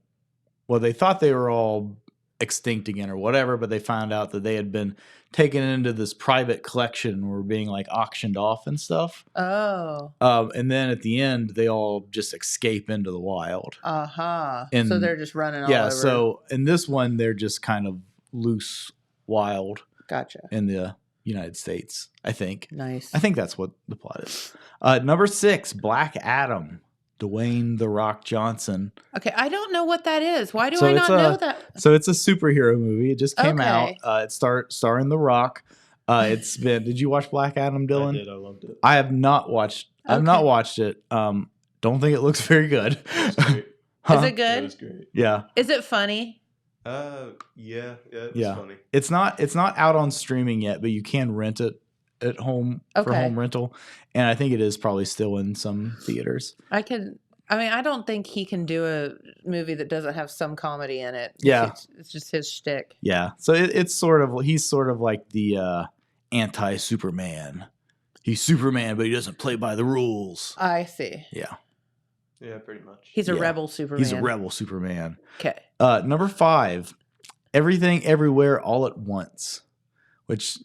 Speaker 6: well, they thought they were all extinct again or whatever, but they found out that they had been taken into this private collection and were being like auctioned off and stuff.
Speaker 5: oh
Speaker 6: And then at the end, they all just escape into the wild.
Speaker 5: so
Speaker 6: And-
Speaker 5: they're just running all
Speaker 6: Yeah,
Speaker 5: over.
Speaker 6: so in this one, they're just kind of loose, wild
Speaker 5: Gotcha.
Speaker 6: in the United States, I think.
Speaker 5: Nice.
Speaker 6: I think that's what the plot is. Number 6, Black Adam, Dwayne "The Rock" Johnson.
Speaker 5: Okay, I don't know what that is. Why do
Speaker 6: So
Speaker 5: I
Speaker 6: it's
Speaker 5: not know that?
Speaker 6: So it's a superhero movie. It just came out.
Speaker 5: Okay.
Speaker 6: It's starring The Rock. It's been. Did you watch Black Adam, Dylan?
Speaker 7: I did. I loved it.
Speaker 6: I have not watched. I've not
Speaker 5: Okay.
Speaker 6: watched it. Don't think it looks very good.
Speaker 7: It was great.
Speaker 6: Huh?
Speaker 5: Is it
Speaker 7: It
Speaker 5: good?
Speaker 7: was great.
Speaker 6: Yeah,
Speaker 5: Is it funny?
Speaker 7: Yeah, it was
Speaker 6: Yeah.
Speaker 7: funny.
Speaker 6: it's not out on streaming yet, but you can rent it at home for
Speaker 5: Okay.
Speaker 6: home rental, and I think it is probably still in some theaters.
Speaker 5: I don't think he can do a movie that doesn't have some comedy in it.
Speaker 6: Yeah.
Speaker 5: It's just his shtick.
Speaker 6: Yeah, so it's sort of he's sort of like the anti-Superman. He's Superman, but he doesn't play by the rules.
Speaker 5: I see.
Speaker 6: Yeah,
Speaker 7: Yeah, pretty much.
Speaker 5: He's a
Speaker 6: Yeah.
Speaker 5: rebel Superman.
Speaker 6: he's a rebel Superman.
Speaker 5: Okay.
Speaker 6: Number 5, Everything Everywhere All at Once, which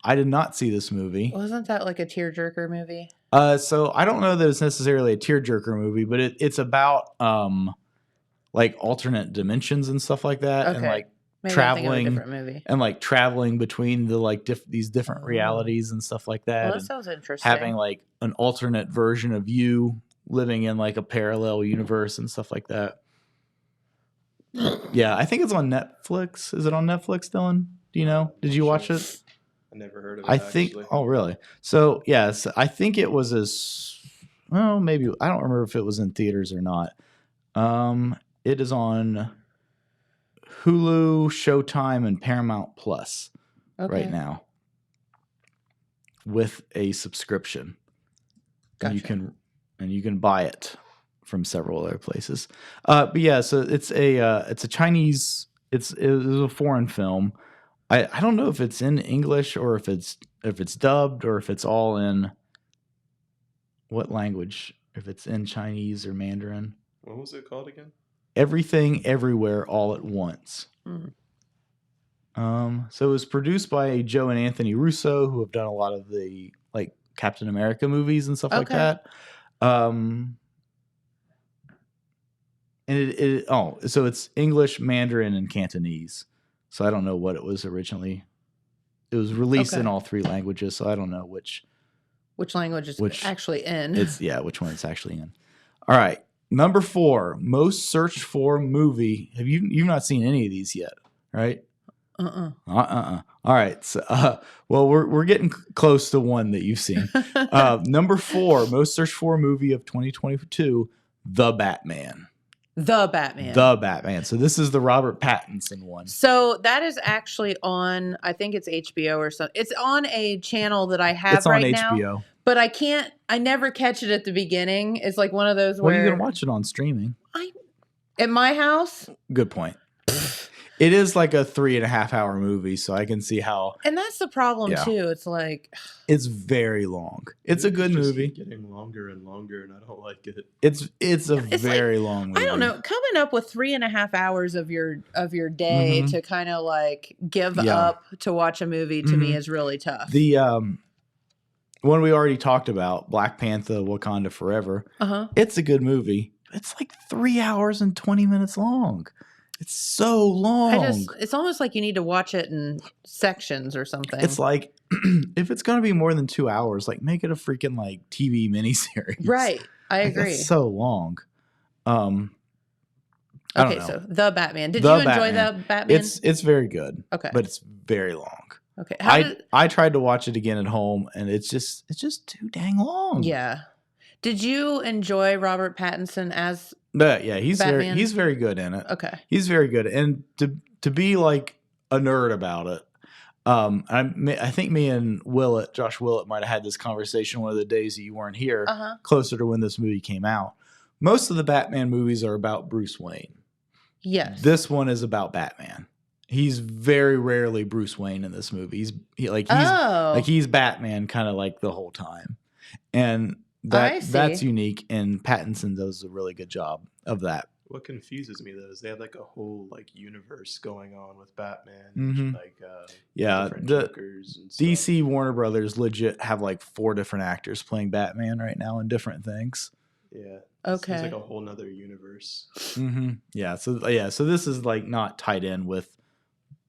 Speaker 6: I did not see this movie.
Speaker 5: Wasn't that like a tearjerker movie?
Speaker 6: So I don't know that it's necessarily a tearjerker movie, but it's about like alternate dimensions and stuff like that, and
Speaker 5: Okay.
Speaker 6: like
Speaker 5: Maybe I'm
Speaker 6: traveling
Speaker 5: thinking of a different movie.
Speaker 6: and like traveling between the like these different
Speaker 5: Oh.
Speaker 6: realities and stuff like that.
Speaker 5: Well, that
Speaker 6: and
Speaker 5: sounds interesting.
Speaker 6: having like an alternate version of you living in like a parallel universe and stuff like that. Yeah, I think it's on Netflix. Is it on Netflix, Dylan? Do you know? Did you watch it?
Speaker 7: I never heard of it.
Speaker 6: I think.
Speaker 7: Actually.
Speaker 6: Oh, really? So yes, I think it was maybe I don't remember if it was in theaters or not. It is on Hulu, Showtime, and Paramount Plus
Speaker 5: Okay.
Speaker 6: right now with a subscription. And
Speaker 5: Gotcha.
Speaker 6: you can buy it from several other places. But yeah, so it's a Chinese. It was a foreign film. I don't know if it's in English or if it's dubbed or if it's all in what language. If it's in Chinese or Mandarin.
Speaker 7: What was it called again?
Speaker 6: Everything Everywhere All at Once.
Speaker 5: Mm.
Speaker 6: So it was produced by Joe and Anthony Russo, who have done a lot of the like Captain America movies and stuff like
Speaker 5: Okay.
Speaker 6: that. And so it's English, Mandarin, and Cantonese. So I don't know what it was originally. It was released in
Speaker 5: Okay.
Speaker 6: all 3 languages, so I don't know which
Speaker 5: language is
Speaker 6: Which-
Speaker 5: actually in?
Speaker 6: which one it's actually in. All right, number 4, most searched for movie. You've not seen any of these yet, right?
Speaker 5: Uh-uh.
Speaker 6: All right. So, well, we're getting close to one that you've seen. Number 4, most searched for movie of 2022, The Batman.
Speaker 5: The Batman.
Speaker 6: The Batman. So this is the Robert Pattinson one.
Speaker 5: So that is actually on, I think it's HBO or something. It's on a channel that I have
Speaker 6: It's on
Speaker 5: right
Speaker 6: HBO.
Speaker 5: now, but I never catch it at the beginning. It's like one of those
Speaker 6: Well,
Speaker 5: where
Speaker 6: you can watch it on streaming.
Speaker 5: at my house,
Speaker 6: Good point. It is like a 3.5 hour movie, so I can see how
Speaker 5: and that's the problem
Speaker 6: Yeah.
Speaker 5: too. It's like,
Speaker 6: it's very long. It's a
Speaker 7: Movies
Speaker 6: good
Speaker 7: just
Speaker 6: movie.
Speaker 7: keep getting longer and longer, and I don't like it.
Speaker 6: It's a
Speaker 5: It's like-
Speaker 6: very long movie.
Speaker 5: I don't know, coming up with 3.5 hours of your day
Speaker 6: Mhm.
Speaker 5: to kind of like give
Speaker 6: Yeah.
Speaker 5: up to watch a movie to me
Speaker 6: Mhm.
Speaker 5: is really tough.
Speaker 6: one we already talked about, Black Panther: Wakanda Forever. It's a good movie. It's like 3 hours and 20 minutes long. It's so long.
Speaker 5: It's almost like you need to watch it in sections or something.
Speaker 6: It's like, if it's going to be more than 2 hours, like make it a freaking like TV miniseries.
Speaker 5: Right. I agree.
Speaker 6: It's so long. I don't
Speaker 5: Okay,
Speaker 6: know.
Speaker 5: so The Batman. Did
Speaker 6: The
Speaker 5: you enjoy
Speaker 6: Batman.
Speaker 5: The Batman?
Speaker 6: It's very good.
Speaker 5: Okay.
Speaker 6: But it's very long.
Speaker 5: Okay.
Speaker 6: I tried to watch it again at home, and it's just too dang long.
Speaker 5: Yeah. Did you enjoy Robert Pattinson as
Speaker 6: But yeah, he's
Speaker 5: Batman?
Speaker 6: very good in it.
Speaker 5: Okay.
Speaker 6: He's very good, and to be like a nerd about it. I think me and Josh Willett, might have had this conversation one of the days that you weren't here, closer to when this movie came out. Most of the Batman movies are about Bruce Wayne.
Speaker 5: Yes.
Speaker 6: This one is about Batman. He's very rarely Bruce Wayne in this movie. He's Batman kind of like the whole time, and that's unique. And Pattinson does a really good job of that.
Speaker 7: What confuses me though is they have like a whole like universe going on with Batman,
Speaker 6: Mhm.
Speaker 7: like
Speaker 6: Yeah,
Speaker 7: different
Speaker 6: the
Speaker 7: Jokers and stuff.
Speaker 6: DC Warner Brothers legit have like 4 different actors playing Batman right now in different things.
Speaker 7: Yeah.
Speaker 5: Okay.
Speaker 7: It's like a whole nother universe.
Speaker 6: Yeah, so this is like not tied in with,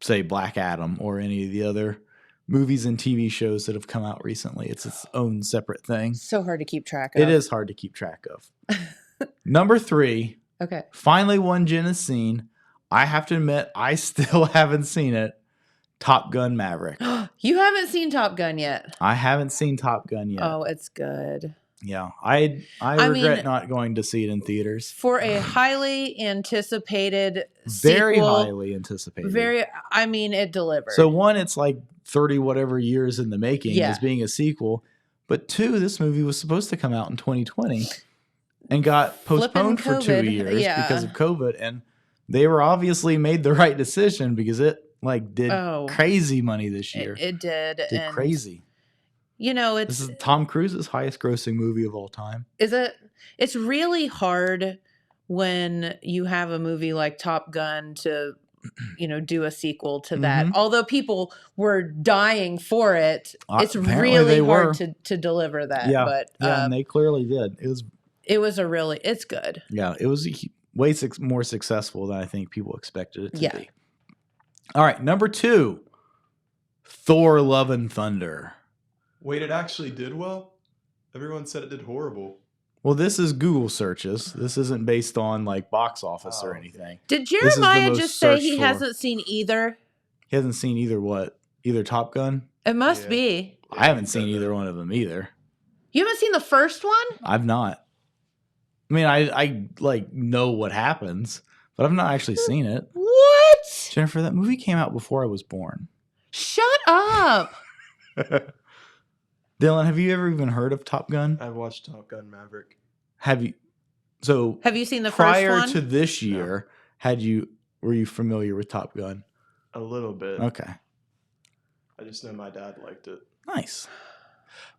Speaker 6: say, Black Adam or any of the other movies and TV shows that have come out recently. It's its own separate thing.
Speaker 5: So hard to keep track of.
Speaker 6: It is hard to keep track of. Number 3,
Speaker 5: Okay.
Speaker 6: finally one Jen has seen. I have to admit, I still haven't seen it. Top Gun Maverick.
Speaker 5: You haven't seen Top Gun yet.
Speaker 6: I haven't seen Top Gun yet.
Speaker 5: Oh, it's good.
Speaker 6: Yeah, I regret not going to see it in theaters.
Speaker 5: For a highly anticipated
Speaker 6: Very
Speaker 5: sequel,
Speaker 6: highly anticipated.
Speaker 5: it delivered.
Speaker 6: So one, it's like 30 whatever years in the making
Speaker 5: Yeah.
Speaker 6: as being a sequel. But 2, this movie was supposed to come out in 2020 and got postponed for 2
Speaker 5: COVID,
Speaker 6: years
Speaker 5: yeah.
Speaker 6: because of COVID. And they were obviously made the right decision because it like did crazy money this year.
Speaker 5: It did.
Speaker 6: Did
Speaker 5: and,
Speaker 6: crazy.
Speaker 5: You know,
Speaker 6: This is Tom Cruise's highest grossing movie of all time.
Speaker 5: It's really hard when you have a movie like Top Gun to, do a sequel to that.
Speaker 6: Mhm.
Speaker 5: Although people were dying for it, it's
Speaker 6: Apparently
Speaker 5: really
Speaker 6: they
Speaker 5: hard
Speaker 6: were.
Speaker 5: to deliver that.
Speaker 6: Yeah,
Speaker 5: But
Speaker 6: and they clearly did.
Speaker 5: it's good.
Speaker 6: Yeah, it was way more successful than I think people expected it to
Speaker 5: Yeah.
Speaker 6: be. All right, number 2, Thor: Love and Thunder.
Speaker 7: Wait, it actually did well? Everyone said it did horrible.
Speaker 6: Well, this is Google searches. This isn't based on like box office or
Speaker 7: Oh.
Speaker 6: anything.
Speaker 5: Did
Speaker 6: is the
Speaker 5: Jeremiah
Speaker 6: most
Speaker 5: just say
Speaker 6: searched
Speaker 5: he
Speaker 6: for.
Speaker 5: hasn't seen either?
Speaker 6: He hasn't seen either Top Gun.
Speaker 5: It must
Speaker 7: Yeah.
Speaker 5: be.
Speaker 6: I haven't
Speaker 7: said
Speaker 6: seen
Speaker 7: that.
Speaker 6: either one of them either.
Speaker 5: You haven't seen the first one?
Speaker 6: I've not. I mean, I like know what happens, but I've not actually seen it.
Speaker 5: What?
Speaker 6: Jennifer, that movie came out before I was born.
Speaker 5: Shut up.
Speaker 6: Dylan, have you ever even heard of Top Gun?
Speaker 7: I've watched Top Gun Maverick.
Speaker 6: Have you? So
Speaker 5: Have you seen the
Speaker 6: prior
Speaker 5: first one?
Speaker 6: to this year, were you familiar with Top Gun?
Speaker 7: A little bit.
Speaker 6: Okay,
Speaker 7: I just know my dad liked it.
Speaker 6: nice.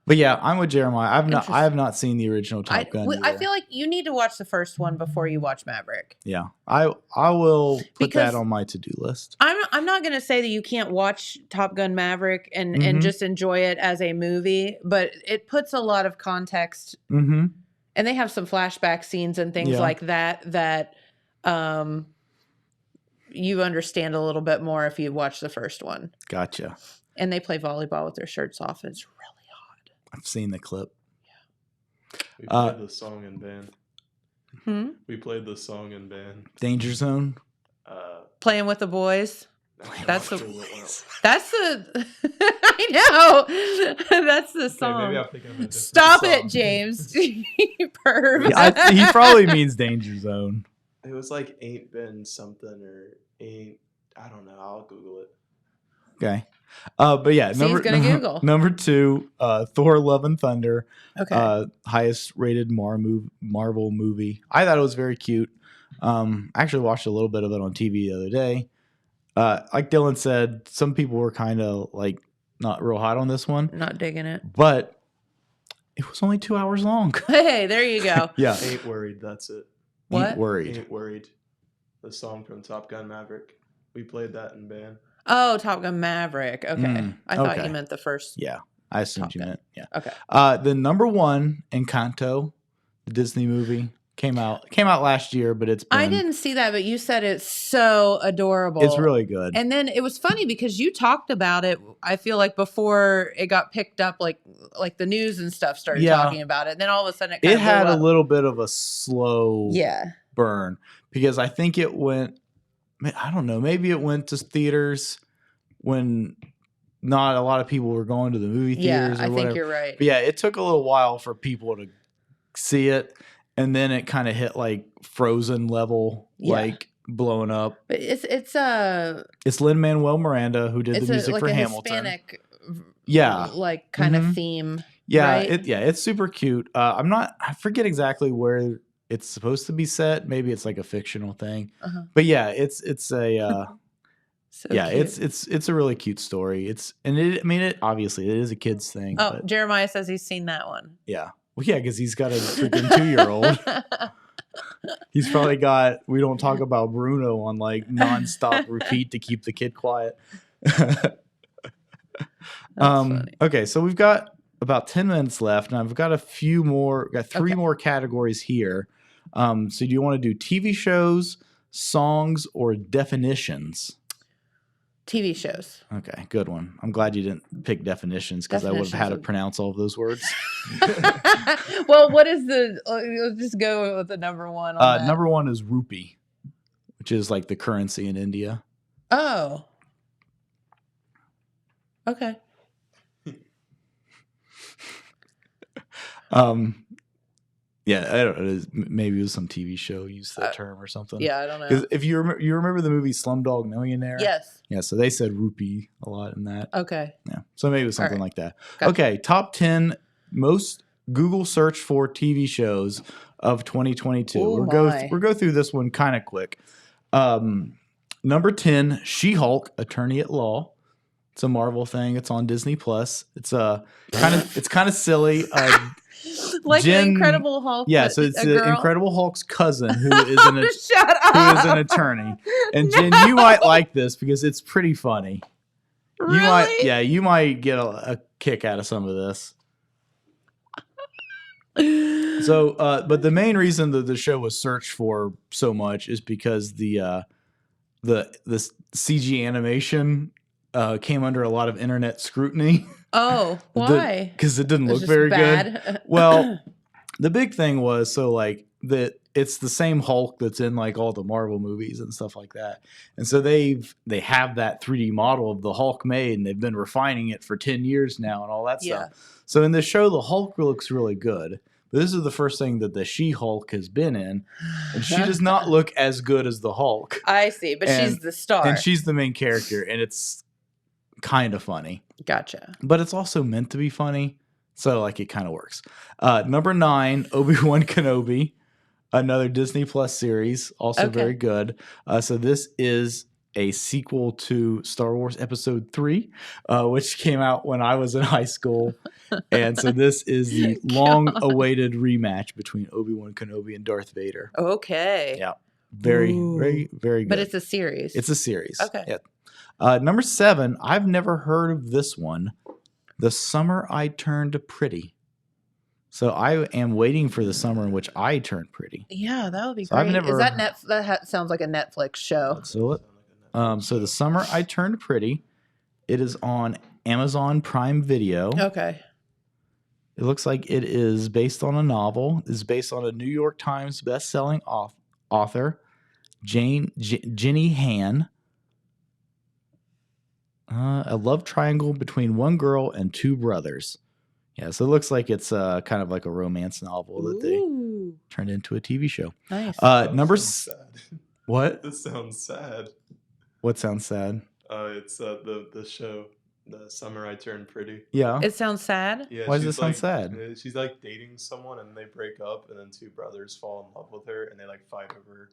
Speaker 6: But yeah, I'm with Jeremiah. I have not seen the original
Speaker 5: I
Speaker 6: Top Gun.
Speaker 5: I
Speaker 6: either.
Speaker 5: feel like you need to watch the first one before you watch Maverick.
Speaker 6: Yeah, I will put
Speaker 5: Because-
Speaker 6: that on my to-do list.
Speaker 5: I'm not going to say that you can't watch Top Gun Maverick and
Speaker 6: Mhm.
Speaker 5: just enjoy it as a movie, but it puts a lot of context,
Speaker 6: Mm-hmm.
Speaker 5: and they have some flashback scenes and things
Speaker 6: Yeah.
Speaker 5: like that you understand a little bit more if you watch the first one.
Speaker 6: Gotcha.
Speaker 5: And they play volleyball with their shirts off. It's really hot.
Speaker 6: I've seen the clip.
Speaker 7: We
Speaker 6: Uh,
Speaker 7: played the song in band.
Speaker 5: Hmm?
Speaker 7: We played the song in band.
Speaker 6: Danger Zone.
Speaker 5: Playing with the boys. That's the.
Speaker 7: Well,
Speaker 5: That's the. I know. That's the song.
Speaker 7: maybe I'm thinking of a different
Speaker 5: Stop
Speaker 7: song.
Speaker 5: it, James. You perv.
Speaker 6: Yeah, he probably means Danger Zone.
Speaker 7: It was like ain't been something or ain't. I don't know. I'll Google it.
Speaker 6: Okay. But yeah,
Speaker 5: See, he's gonna Google.
Speaker 6: number 2, Thor: Love and Thunder.
Speaker 5: Okay.
Speaker 6: Highest rated Marvel movie. I thought it was very cute. I actually watched a little bit of it on TV the other day. Like Dylan said, some people were kind of like not real hot on this one,
Speaker 5: Not digging it.
Speaker 6: but it was only 2 hours long.
Speaker 5: Hey, there you go.
Speaker 6: Yeah.
Speaker 7: Ain't worried. That's it.
Speaker 5: What?
Speaker 6: Ain't worried.
Speaker 7: Ain't worried. The song from Top Gun Maverick. We played that in band.
Speaker 5: Oh, Top Gun Maverick. Okay. I thought
Speaker 6: okay.
Speaker 5: you meant the first.
Speaker 6: Yeah. I assumed
Speaker 5: Top
Speaker 6: you
Speaker 5: Gun.
Speaker 6: meant, yeah.
Speaker 5: Okay.
Speaker 6: The number one, Encanto, the Disney movie, came out last year, but it's been,
Speaker 5: I didn't see that, but you said it's so adorable.
Speaker 6: it's really good.
Speaker 5: And then it was funny because you talked about it, I feel like, before it got picked up, like the news and stuff started
Speaker 6: Yeah.
Speaker 5: talking about it. And then all of a sudden it kind
Speaker 6: It
Speaker 5: of
Speaker 6: had
Speaker 5: blew
Speaker 6: a
Speaker 5: up.
Speaker 6: little bit of a slow
Speaker 5: Yeah.
Speaker 6: burn because I think it went, I don't know, maybe it went to theaters when not a lot of people were going to the movie
Speaker 5: Yeah,
Speaker 6: theaters or
Speaker 5: I
Speaker 6: whatever.
Speaker 5: think you're right.
Speaker 6: But yeah, it took a little while for people to see it, and then it kind of hit like Frozen level,
Speaker 5: Yeah.
Speaker 6: like blowing up.
Speaker 5: But it's
Speaker 6: It's Lin-Manuel Miranda who did the music
Speaker 5: like
Speaker 6: for
Speaker 5: a
Speaker 6: Hamilton.
Speaker 5: Hispanic,
Speaker 6: Yeah.
Speaker 5: like kind
Speaker 6: Mhm.
Speaker 5: of theme.
Speaker 6: Yeah,
Speaker 5: right?
Speaker 6: it's super cute. I forget exactly where it's supposed to be set. Maybe it's like a fictional thing.
Speaker 5: Uh-huh.
Speaker 6: But yeah, it's a
Speaker 5: So
Speaker 6: yeah,
Speaker 5: cute.
Speaker 6: it's a really cute story. It obviously it is a kid's thing.
Speaker 5: Oh,
Speaker 6: But
Speaker 5: Jeremiah says he's seen that one.
Speaker 6: yeah. Well, yeah, because he's got a freaking 2-year-old. He's probably got We Don't Talk About Bruno on like nonstop repeat to keep the kid quiet.
Speaker 5: funny.
Speaker 6: Okay, so we've got about 10 minutes left, and I've got three
Speaker 5: Okay.
Speaker 6: more categories here. So do you want to do TV shows, songs, or definitions?
Speaker 5: TV shows.
Speaker 6: Okay, good one. I'm glad you didn't pick definitions because I would have had to
Speaker 5: Definitions.
Speaker 6: pronounce all of those words.
Speaker 5: Well, what is let's just go with the number one. On that.
Speaker 6: Number one is rupee, which is like the currency in India.
Speaker 5: Oh. Okay.
Speaker 6: Yeah, I don't know. Maybe it was some TV show used that term or something.
Speaker 5: Yeah, I don't know.
Speaker 6: Because if you remember the movie Slumdog Millionaire?
Speaker 5: Yes.
Speaker 6: Yeah, so they said rupee a lot in that.
Speaker 5: Okay.
Speaker 6: Yeah, so maybe it was
Speaker 5: All
Speaker 6: something
Speaker 5: right.
Speaker 6: like that.
Speaker 5: Gotcha.
Speaker 6: Okay, top 10 most Google search for TV shows of 2022.
Speaker 5: Oh,
Speaker 6: We'll go through this one kind of quick. Number 10, She-Hulk, Attorney at Law. It's a Marvel thing. It's on Disney Plus. It's kind of silly.
Speaker 5: Like
Speaker 6: Jen-
Speaker 5: the Incredible Hulk.
Speaker 6: Yeah,
Speaker 5: but
Speaker 6: so it's
Speaker 5: a
Speaker 6: the
Speaker 5: girl?
Speaker 6: Incredible Hulk's cousin who is an
Speaker 5: Shut up.
Speaker 6: attorney. And Jen, you might like this because it's pretty funny.
Speaker 5: Really?
Speaker 6: You might get a kick out of some of this. So, but the main reason that the show was searched for so much is because the CG animation came under a lot of internet scrutiny.
Speaker 5: Oh, why?
Speaker 6: Because it didn't
Speaker 5: It's
Speaker 6: look
Speaker 5: just
Speaker 6: very
Speaker 5: bad.
Speaker 6: good. Well, the big thing was that it's the same Hulk that's in like all the Marvel movies and stuff like that. And so they have that 3D model of the Hulk made, and they've been refining it for 10 years now and all that
Speaker 5: Yeah.
Speaker 6: stuff. So in the show, the Hulk looks really good. But this is the first thing that the She-Hulk has been in, and she does not look as good as the Hulk.
Speaker 5: I see, but she's the star.
Speaker 6: And she's the main character, and it's kind of funny.
Speaker 5: Gotcha.
Speaker 6: But it's also meant to be funny, so like it kind of works. Number 9, Obi-Wan Kenobi, another Disney Plus series, also
Speaker 5: Okay.
Speaker 6: very good. So this is a sequel to Star Wars Episode 3, which came out when I was in high school. And so this is the long-awaited rematch between Obi-Wan Kenobi and Darth Vader.
Speaker 5: Okay.
Speaker 6: Yeah. Very,
Speaker 5: Ooh.
Speaker 6: very, very good.
Speaker 5: But it's a series.
Speaker 6: It's a series.
Speaker 5: Okay.
Speaker 6: Yeah. Number 7, I've never heard of this one. The Summer I Turned Pretty. So I am waiting for the summer in which I turn pretty.
Speaker 5: Yeah, that would be
Speaker 6: So I've
Speaker 5: great.
Speaker 6: never-
Speaker 5: Is that sounds like a Netflix show?
Speaker 6: So the Summer I Turned Pretty. It is on Amazon Prime Video.
Speaker 5: Okay.
Speaker 6: It looks like it is based on a novel. It's based on a New York Times best-selling author, Jenny Han. A love triangle between one girl and two brothers. Yeah, so it looks like it's kind of like a romance novel that they
Speaker 5: Ooh,
Speaker 6: turned into a TV show.
Speaker 5: nice.
Speaker 6: Number
Speaker 7: Sounds sad.
Speaker 6: what?
Speaker 7: This sounds sad.
Speaker 6: What sounds sad?
Speaker 7: It's the show, The Summer I Turned Pretty.
Speaker 6: Yeah.
Speaker 5: It sounds sad.
Speaker 7: Yeah,
Speaker 6: Why does
Speaker 7: she's
Speaker 6: this sound sad?
Speaker 7: She's like dating someone and they break up, and then two brothers fall in love with her and they like fight over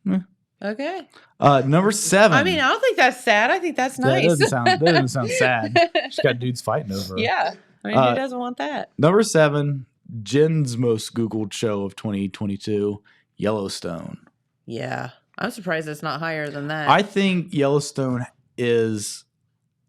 Speaker 7: her.
Speaker 5: Okay.
Speaker 6: Number 7.
Speaker 5: I mean, I don't think that's sad. I think that's
Speaker 6: Yeah,
Speaker 5: nice.
Speaker 6: that doesn't sound sad. She's got dudes fighting over her.
Speaker 5: Yeah. I mean, who doesn't want that?
Speaker 6: Number 7, Jen's most Googled show of 2022, Yellowstone.
Speaker 5: Yeah. I'm surprised it's not higher than that.
Speaker 6: I think Yellowstone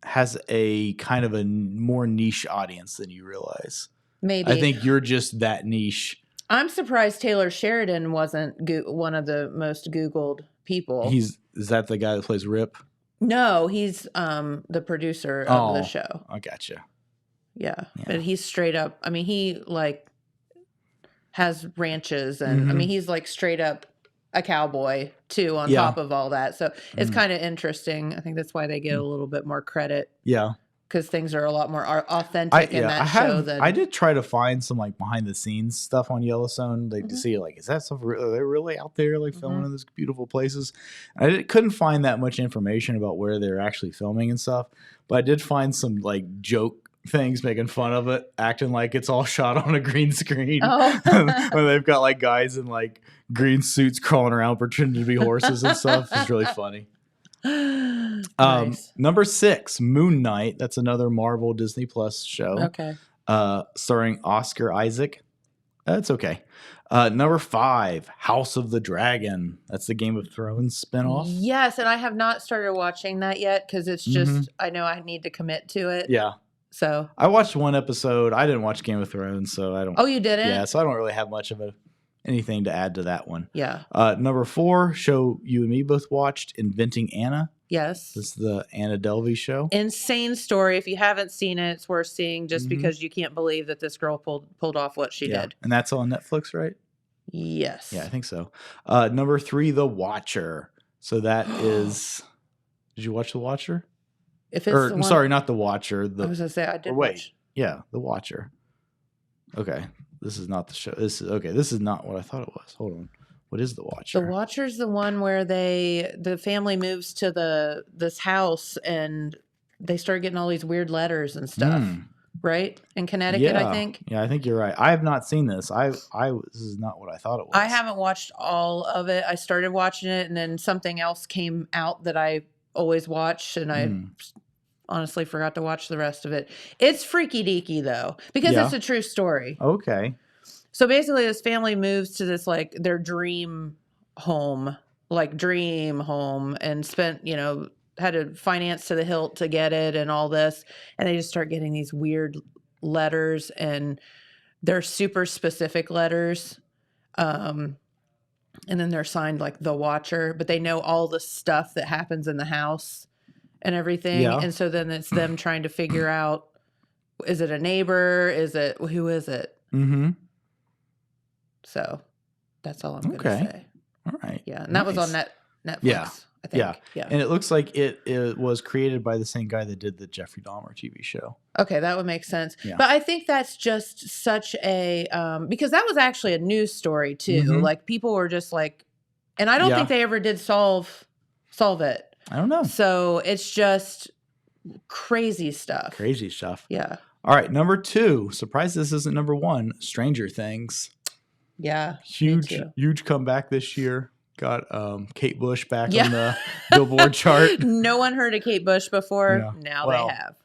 Speaker 6: has a kind of a more niche audience than you realize.
Speaker 5: Maybe.
Speaker 6: I think you're just that niche.
Speaker 5: I'm surprised Taylor Sheridan wasn't one of the most Googled people.
Speaker 6: Is that the guy that plays Rip?
Speaker 5: No, he's the producer of the show.
Speaker 6: I gotcha.
Speaker 5: Yeah, but he's straight up. I mean, he like has ranches, and I mean, he's like straight up a cowboy too. On top of all that, so it's kind of interesting. I think that's why they get a little bit more credit.
Speaker 6: Yeah,
Speaker 5: because things are a lot more authentic in that show. Than
Speaker 6: I did try to find some like behind the scenes stuff on Yellowstone, like to see like, is that stuff are they really out there like filming in these beautiful places? Couldn't find that much information about where they're actually filming and stuff, but I did find some like joke things making fun of it, acting like it's all shot on a green screen. When they've got like guys in like green suits crawling around pretending to be horses and stuff. It's really funny.
Speaker 5: Nice.
Speaker 6: Number 6, Moon Knight. That's another Marvel Disney Plus show.
Speaker 5: Okay.
Speaker 6: Starring Oscar Isaac. That's okay. Number 5, House of the Dragon. That's the Game of Thrones spinoff.
Speaker 5: Yes, and I have not started watching that yet because it's just I know I need to commit to it.
Speaker 6: Yeah.
Speaker 5: So
Speaker 6: I watched one episode. I didn't watch Game of Thrones, so I don't.
Speaker 5: Oh, you didn't?
Speaker 6: Yeah, so I don't really have much of anything to add to that one.
Speaker 5: Yeah.
Speaker 6: Number 4, show you and me both watched, Inventing Anna.
Speaker 5: Yes.
Speaker 6: This is the Anna Delvey show.
Speaker 5: Insane story. If you haven't seen it, it's worth seeing just because you can't believe that this girl pulled off what she did.
Speaker 6: And that's on Netflix, right?
Speaker 5: Yes.
Speaker 6: Yeah, I think so. Number 3, The Watcher. So that is. Did you watch The Watcher?
Speaker 5: If it's
Speaker 6: sorry, not The Watcher.
Speaker 5: I was gonna say I did. Watch.
Speaker 6: Yeah, The Watcher. Okay, this is not the show. This is not what I thought it was. Hold on. What is The Watcher?
Speaker 5: The Watcher's the one where the family moves to this house and they start getting all these weird letters and stuff. Right? In Connecticut, I think.
Speaker 6: Yeah, I think you're right. I have not seen this. This is not what I thought it was.
Speaker 5: I haven't watched all of it. I started watching it and then something else came out that I always watch, and I honestly forgot to watch the rest of it. It's freaky deaky though, because it's a true story.
Speaker 6: Okay.
Speaker 5: So basically this family moves to this like their dream home, and spent, had to finance to the hilt to get it and all this. And they just start getting these weird letters, and they're super specific letters. And then they're signed like The Watcher, but they know all the stuff that happens in the house and everything.
Speaker 6: Yeah.
Speaker 5: And so then it's them trying to figure out, is it a neighbor? Who is it?
Speaker 6: Mm-hmm.
Speaker 5: So that's all I'm going to say.
Speaker 6: All right.
Speaker 5: Yeah. And that was on Netflix.
Speaker 6: Yeah.
Speaker 5: I think.
Speaker 6: Yeah. And it looks like it was created by the same guy that did the Jeffrey Dahmer TV show.
Speaker 5: Okay, that would make sense.
Speaker 6: Yeah.
Speaker 5: But I think that's just such a because that was actually a news story too. Like people were just like, and I don't think they ever did solve it.
Speaker 6: I don't know.
Speaker 5: So it's just crazy stuff.
Speaker 6: Crazy stuff.
Speaker 5: Yeah.
Speaker 6: All right, number 2. Surprised this isn't number 1. Stranger Things.
Speaker 5: Yeah.
Speaker 6: Huge comeback this year. Got Kate Bush back on the Billboard chart.
Speaker 5: No one heard of Kate Bush before.
Speaker 6: Yeah.
Speaker 5: Now they have.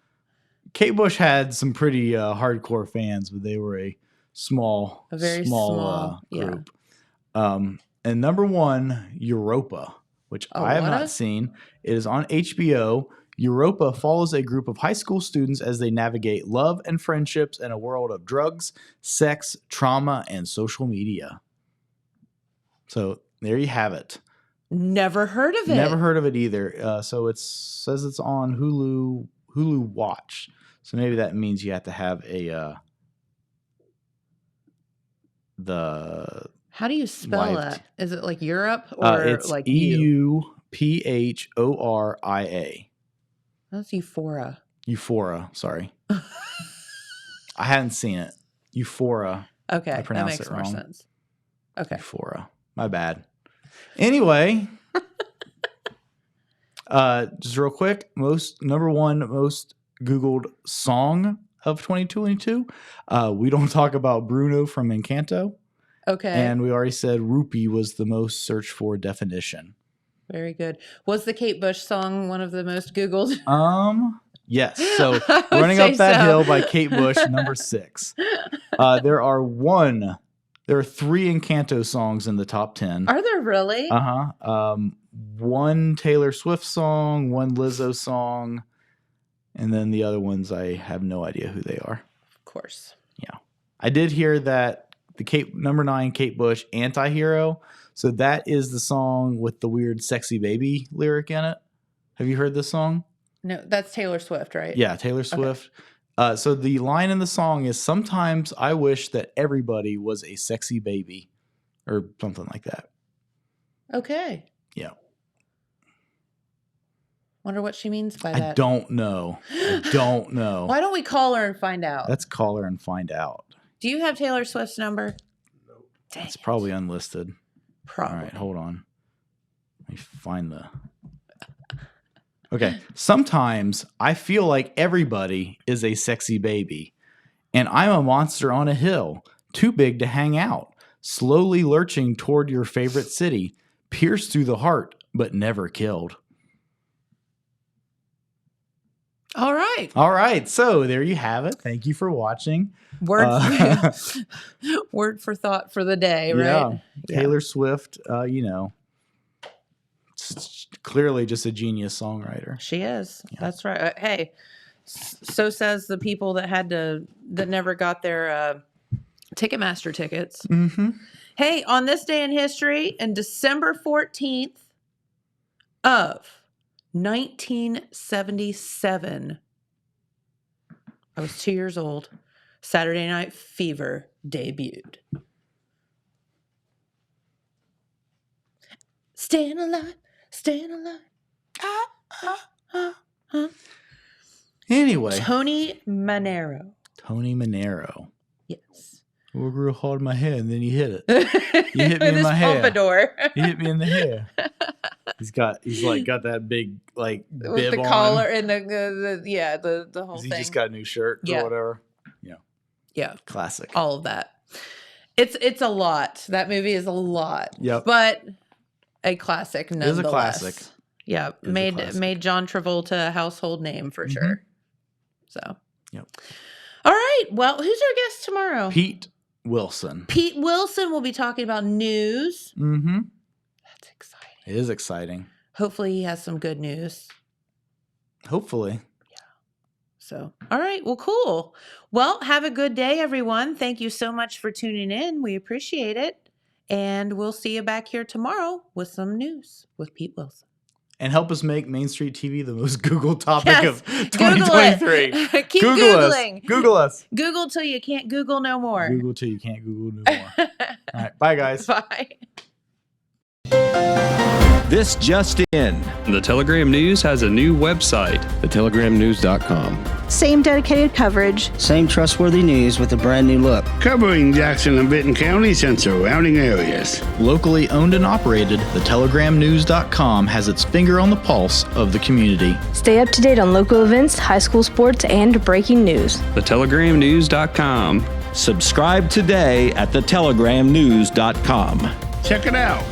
Speaker 6: Kate Bush had some pretty hardcore fans, but they were a very small group. And number 1, Europa, which I have not seen. It is on HBO. Europa follows a group of high school students as they navigate love and friendships in a world of drugs, sex, trauma, and social media. So there you have it.
Speaker 5: Never heard of it.
Speaker 6: Never heard of it either. So it says it's on Hulu Watch. So maybe that means you have to have
Speaker 5: How do you spell that? Is it like Europe or
Speaker 6: it's
Speaker 5: like
Speaker 6: EUPHORIA?
Speaker 5: That's Euphoria.
Speaker 6: Euphoria, sorry. I hadn't seen it. Euphoria.
Speaker 5: Okay,
Speaker 6: I pronounced
Speaker 5: that makes
Speaker 6: it
Speaker 5: more
Speaker 6: wrong.
Speaker 5: sense. Okay.
Speaker 6: Euphoria. My bad. Anyway, just real quick, number 1 most Googled song of 2022. We don't talk about Bruno from Encanto.
Speaker 5: Okay.
Speaker 6: And we already said Rupee was the most searched for definition.
Speaker 5: Very good. Was the Kate Bush song one of the most Googled?
Speaker 6: Yes. So Running Up That Hill by Kate Bush, number 6. There are 3 Encanto songs in the top 10.
Speaker 5: Are there really?
Speaker 6: 1 Taylor Swift song, 1 Lizzo song, And then the other ones, I have no idea who they are.
Speaker 5: Of course.
Speaker 6: Yeah. I did hear that the number 9, Kate Bush, Anti-Hero. So that is the song with the weird sexy baby lyric in it. Have you heard this song?
Speaker 5: No, that's Taylor Swift, right?
Speaker 6: Yeah, Taylor Swift. So the line in the song is, sometimes I wish that everybody was a sexy baby, or something like that.
Speaker 5: Okay.
Speaker 6: Yeah.
Speaker 5: Wonder what she means by
Speaker 6: I
Speaker 5: that.
Speaker 6: don't know.
Speaker 5: Why don't we call her and find out?
Speaker 6: Let's call her and find out.
Speaker 5: Do you have Taylor Swift's number?
Speaker 7: Nope.
Speaker 5: Dang
Speaker 6: It's
Speaker 5: it.
Speaker 6: probably unlisted.
Speaker 5: Probably.
Speaker 6: All right, hold on. Let me find the... Okay. Sometimes I feel like everybody is a sexy baby, and I'm a monster on a hill, too big to hang out, slowly lurching toward your favorite city, pierced through the heart, but never killed.
Speaker 5: All right.
Speaker 6: All right. So there you have it. Thank you for watching.
Speaker 5: Word for thought for the day, right?
Speaker 6: Yeah. Taylor Swift, clearly just a genius songwriter.
Speaker 5: She is. Yeah. That's right. Hey, so says the people that never got their Ticketmaster tickets.
Speaker 6: Mm-hmm.
Speaker 5: Hey, on this day in history, in December 14th of 1977, I was 2 years old. Saturday Night Fever debuted. Staying alive, staying alive.
Speaker 6: Anyway.
Speaker 5: Tony Manero. Yes.
Speaker 6: We'll go hold my hair, and then you hit it. You hit me in
Speaker 5: This
Speaker 6: my hair.
Speaker 5: pompadour.
Speaker 6: You hit me in the hair. He's got that big bib
Speaker 5: with the
Speaker 6: on.
Speaker 5: collar and the whole
Speaker 6: He
Speaker 5: thing.
Speaker 6: just got a new shirt
Speaker 5: Yeah.
Speaker 6: or whatever.
Speaker 5: Yeah.
Speaker 6: Classic.
Speaker 5: All of that. It's a lot. That movie is a lot.
Speaker 6: Yep.
Speaker 5: But a classic nonetheless.
Speaker 6: It is a classic.
Speaker 5: Yeah.
Speaker 6: It is a
Speaker 5: Made
Speaker 6: classic.
Speaker 5: John Travolta a household name for sure. So.
Speaker 6: Yep.
Speaker 5: All right. Well, who's our guest tomorrow?
Speaker 6: Pete Wilson.
Speaker 5: Pete Wilson will be talking about news.
Speaker 6: Mm-hmm.
Speaker 5: That's exciting.
Speaker 6: It is exciting.
Speaker 5: Hopefully he has some good news.
Speaker 6: Hopefully.
Speaker 5: So, all right. Well, cool. Well, have a good day, everyone. Thank you so much for tuning in. We appreciate it. And we'll see you back here tomorrow with some news with Pete Wilson.
Speaker 6: And help us make Main Street TV the most Googled topic
Speaker 5: Yes.
Speaker 6: of 2023.
Speaker 5: Google it. Keep
Speaker 6: Google
Speaker 5: Googling.
Speaker 6: us. Google us.
Speaker 5: Google till you can't Google no more.
Speaker 6: Google till you can't Google no more. All right. Bye, guys.
Speaker 5: Bye.
Speaker 8: This just in.
Speaker 9: The Telegram News has a new website.
Speaker 8: TheTelegramNews.com.
Speaker 10: Same dedicated coverage.
Speaker 11: Same trustworthy news with a brand new look.
Speaker 12: Covering Jackson and Benton counties and surrounding areas.
Speaker 6: Locally owned and operated, TheTelegramNews.com has its finger on the pulse of the community.
Speaker 10: Stay up to date on local events, high school sports, and breaking news.
Speaker 9: TheTelegramNews.com.
Speaker 8: Subscribe today at TheTelegramNews.com.
Speaker 12: Check it out.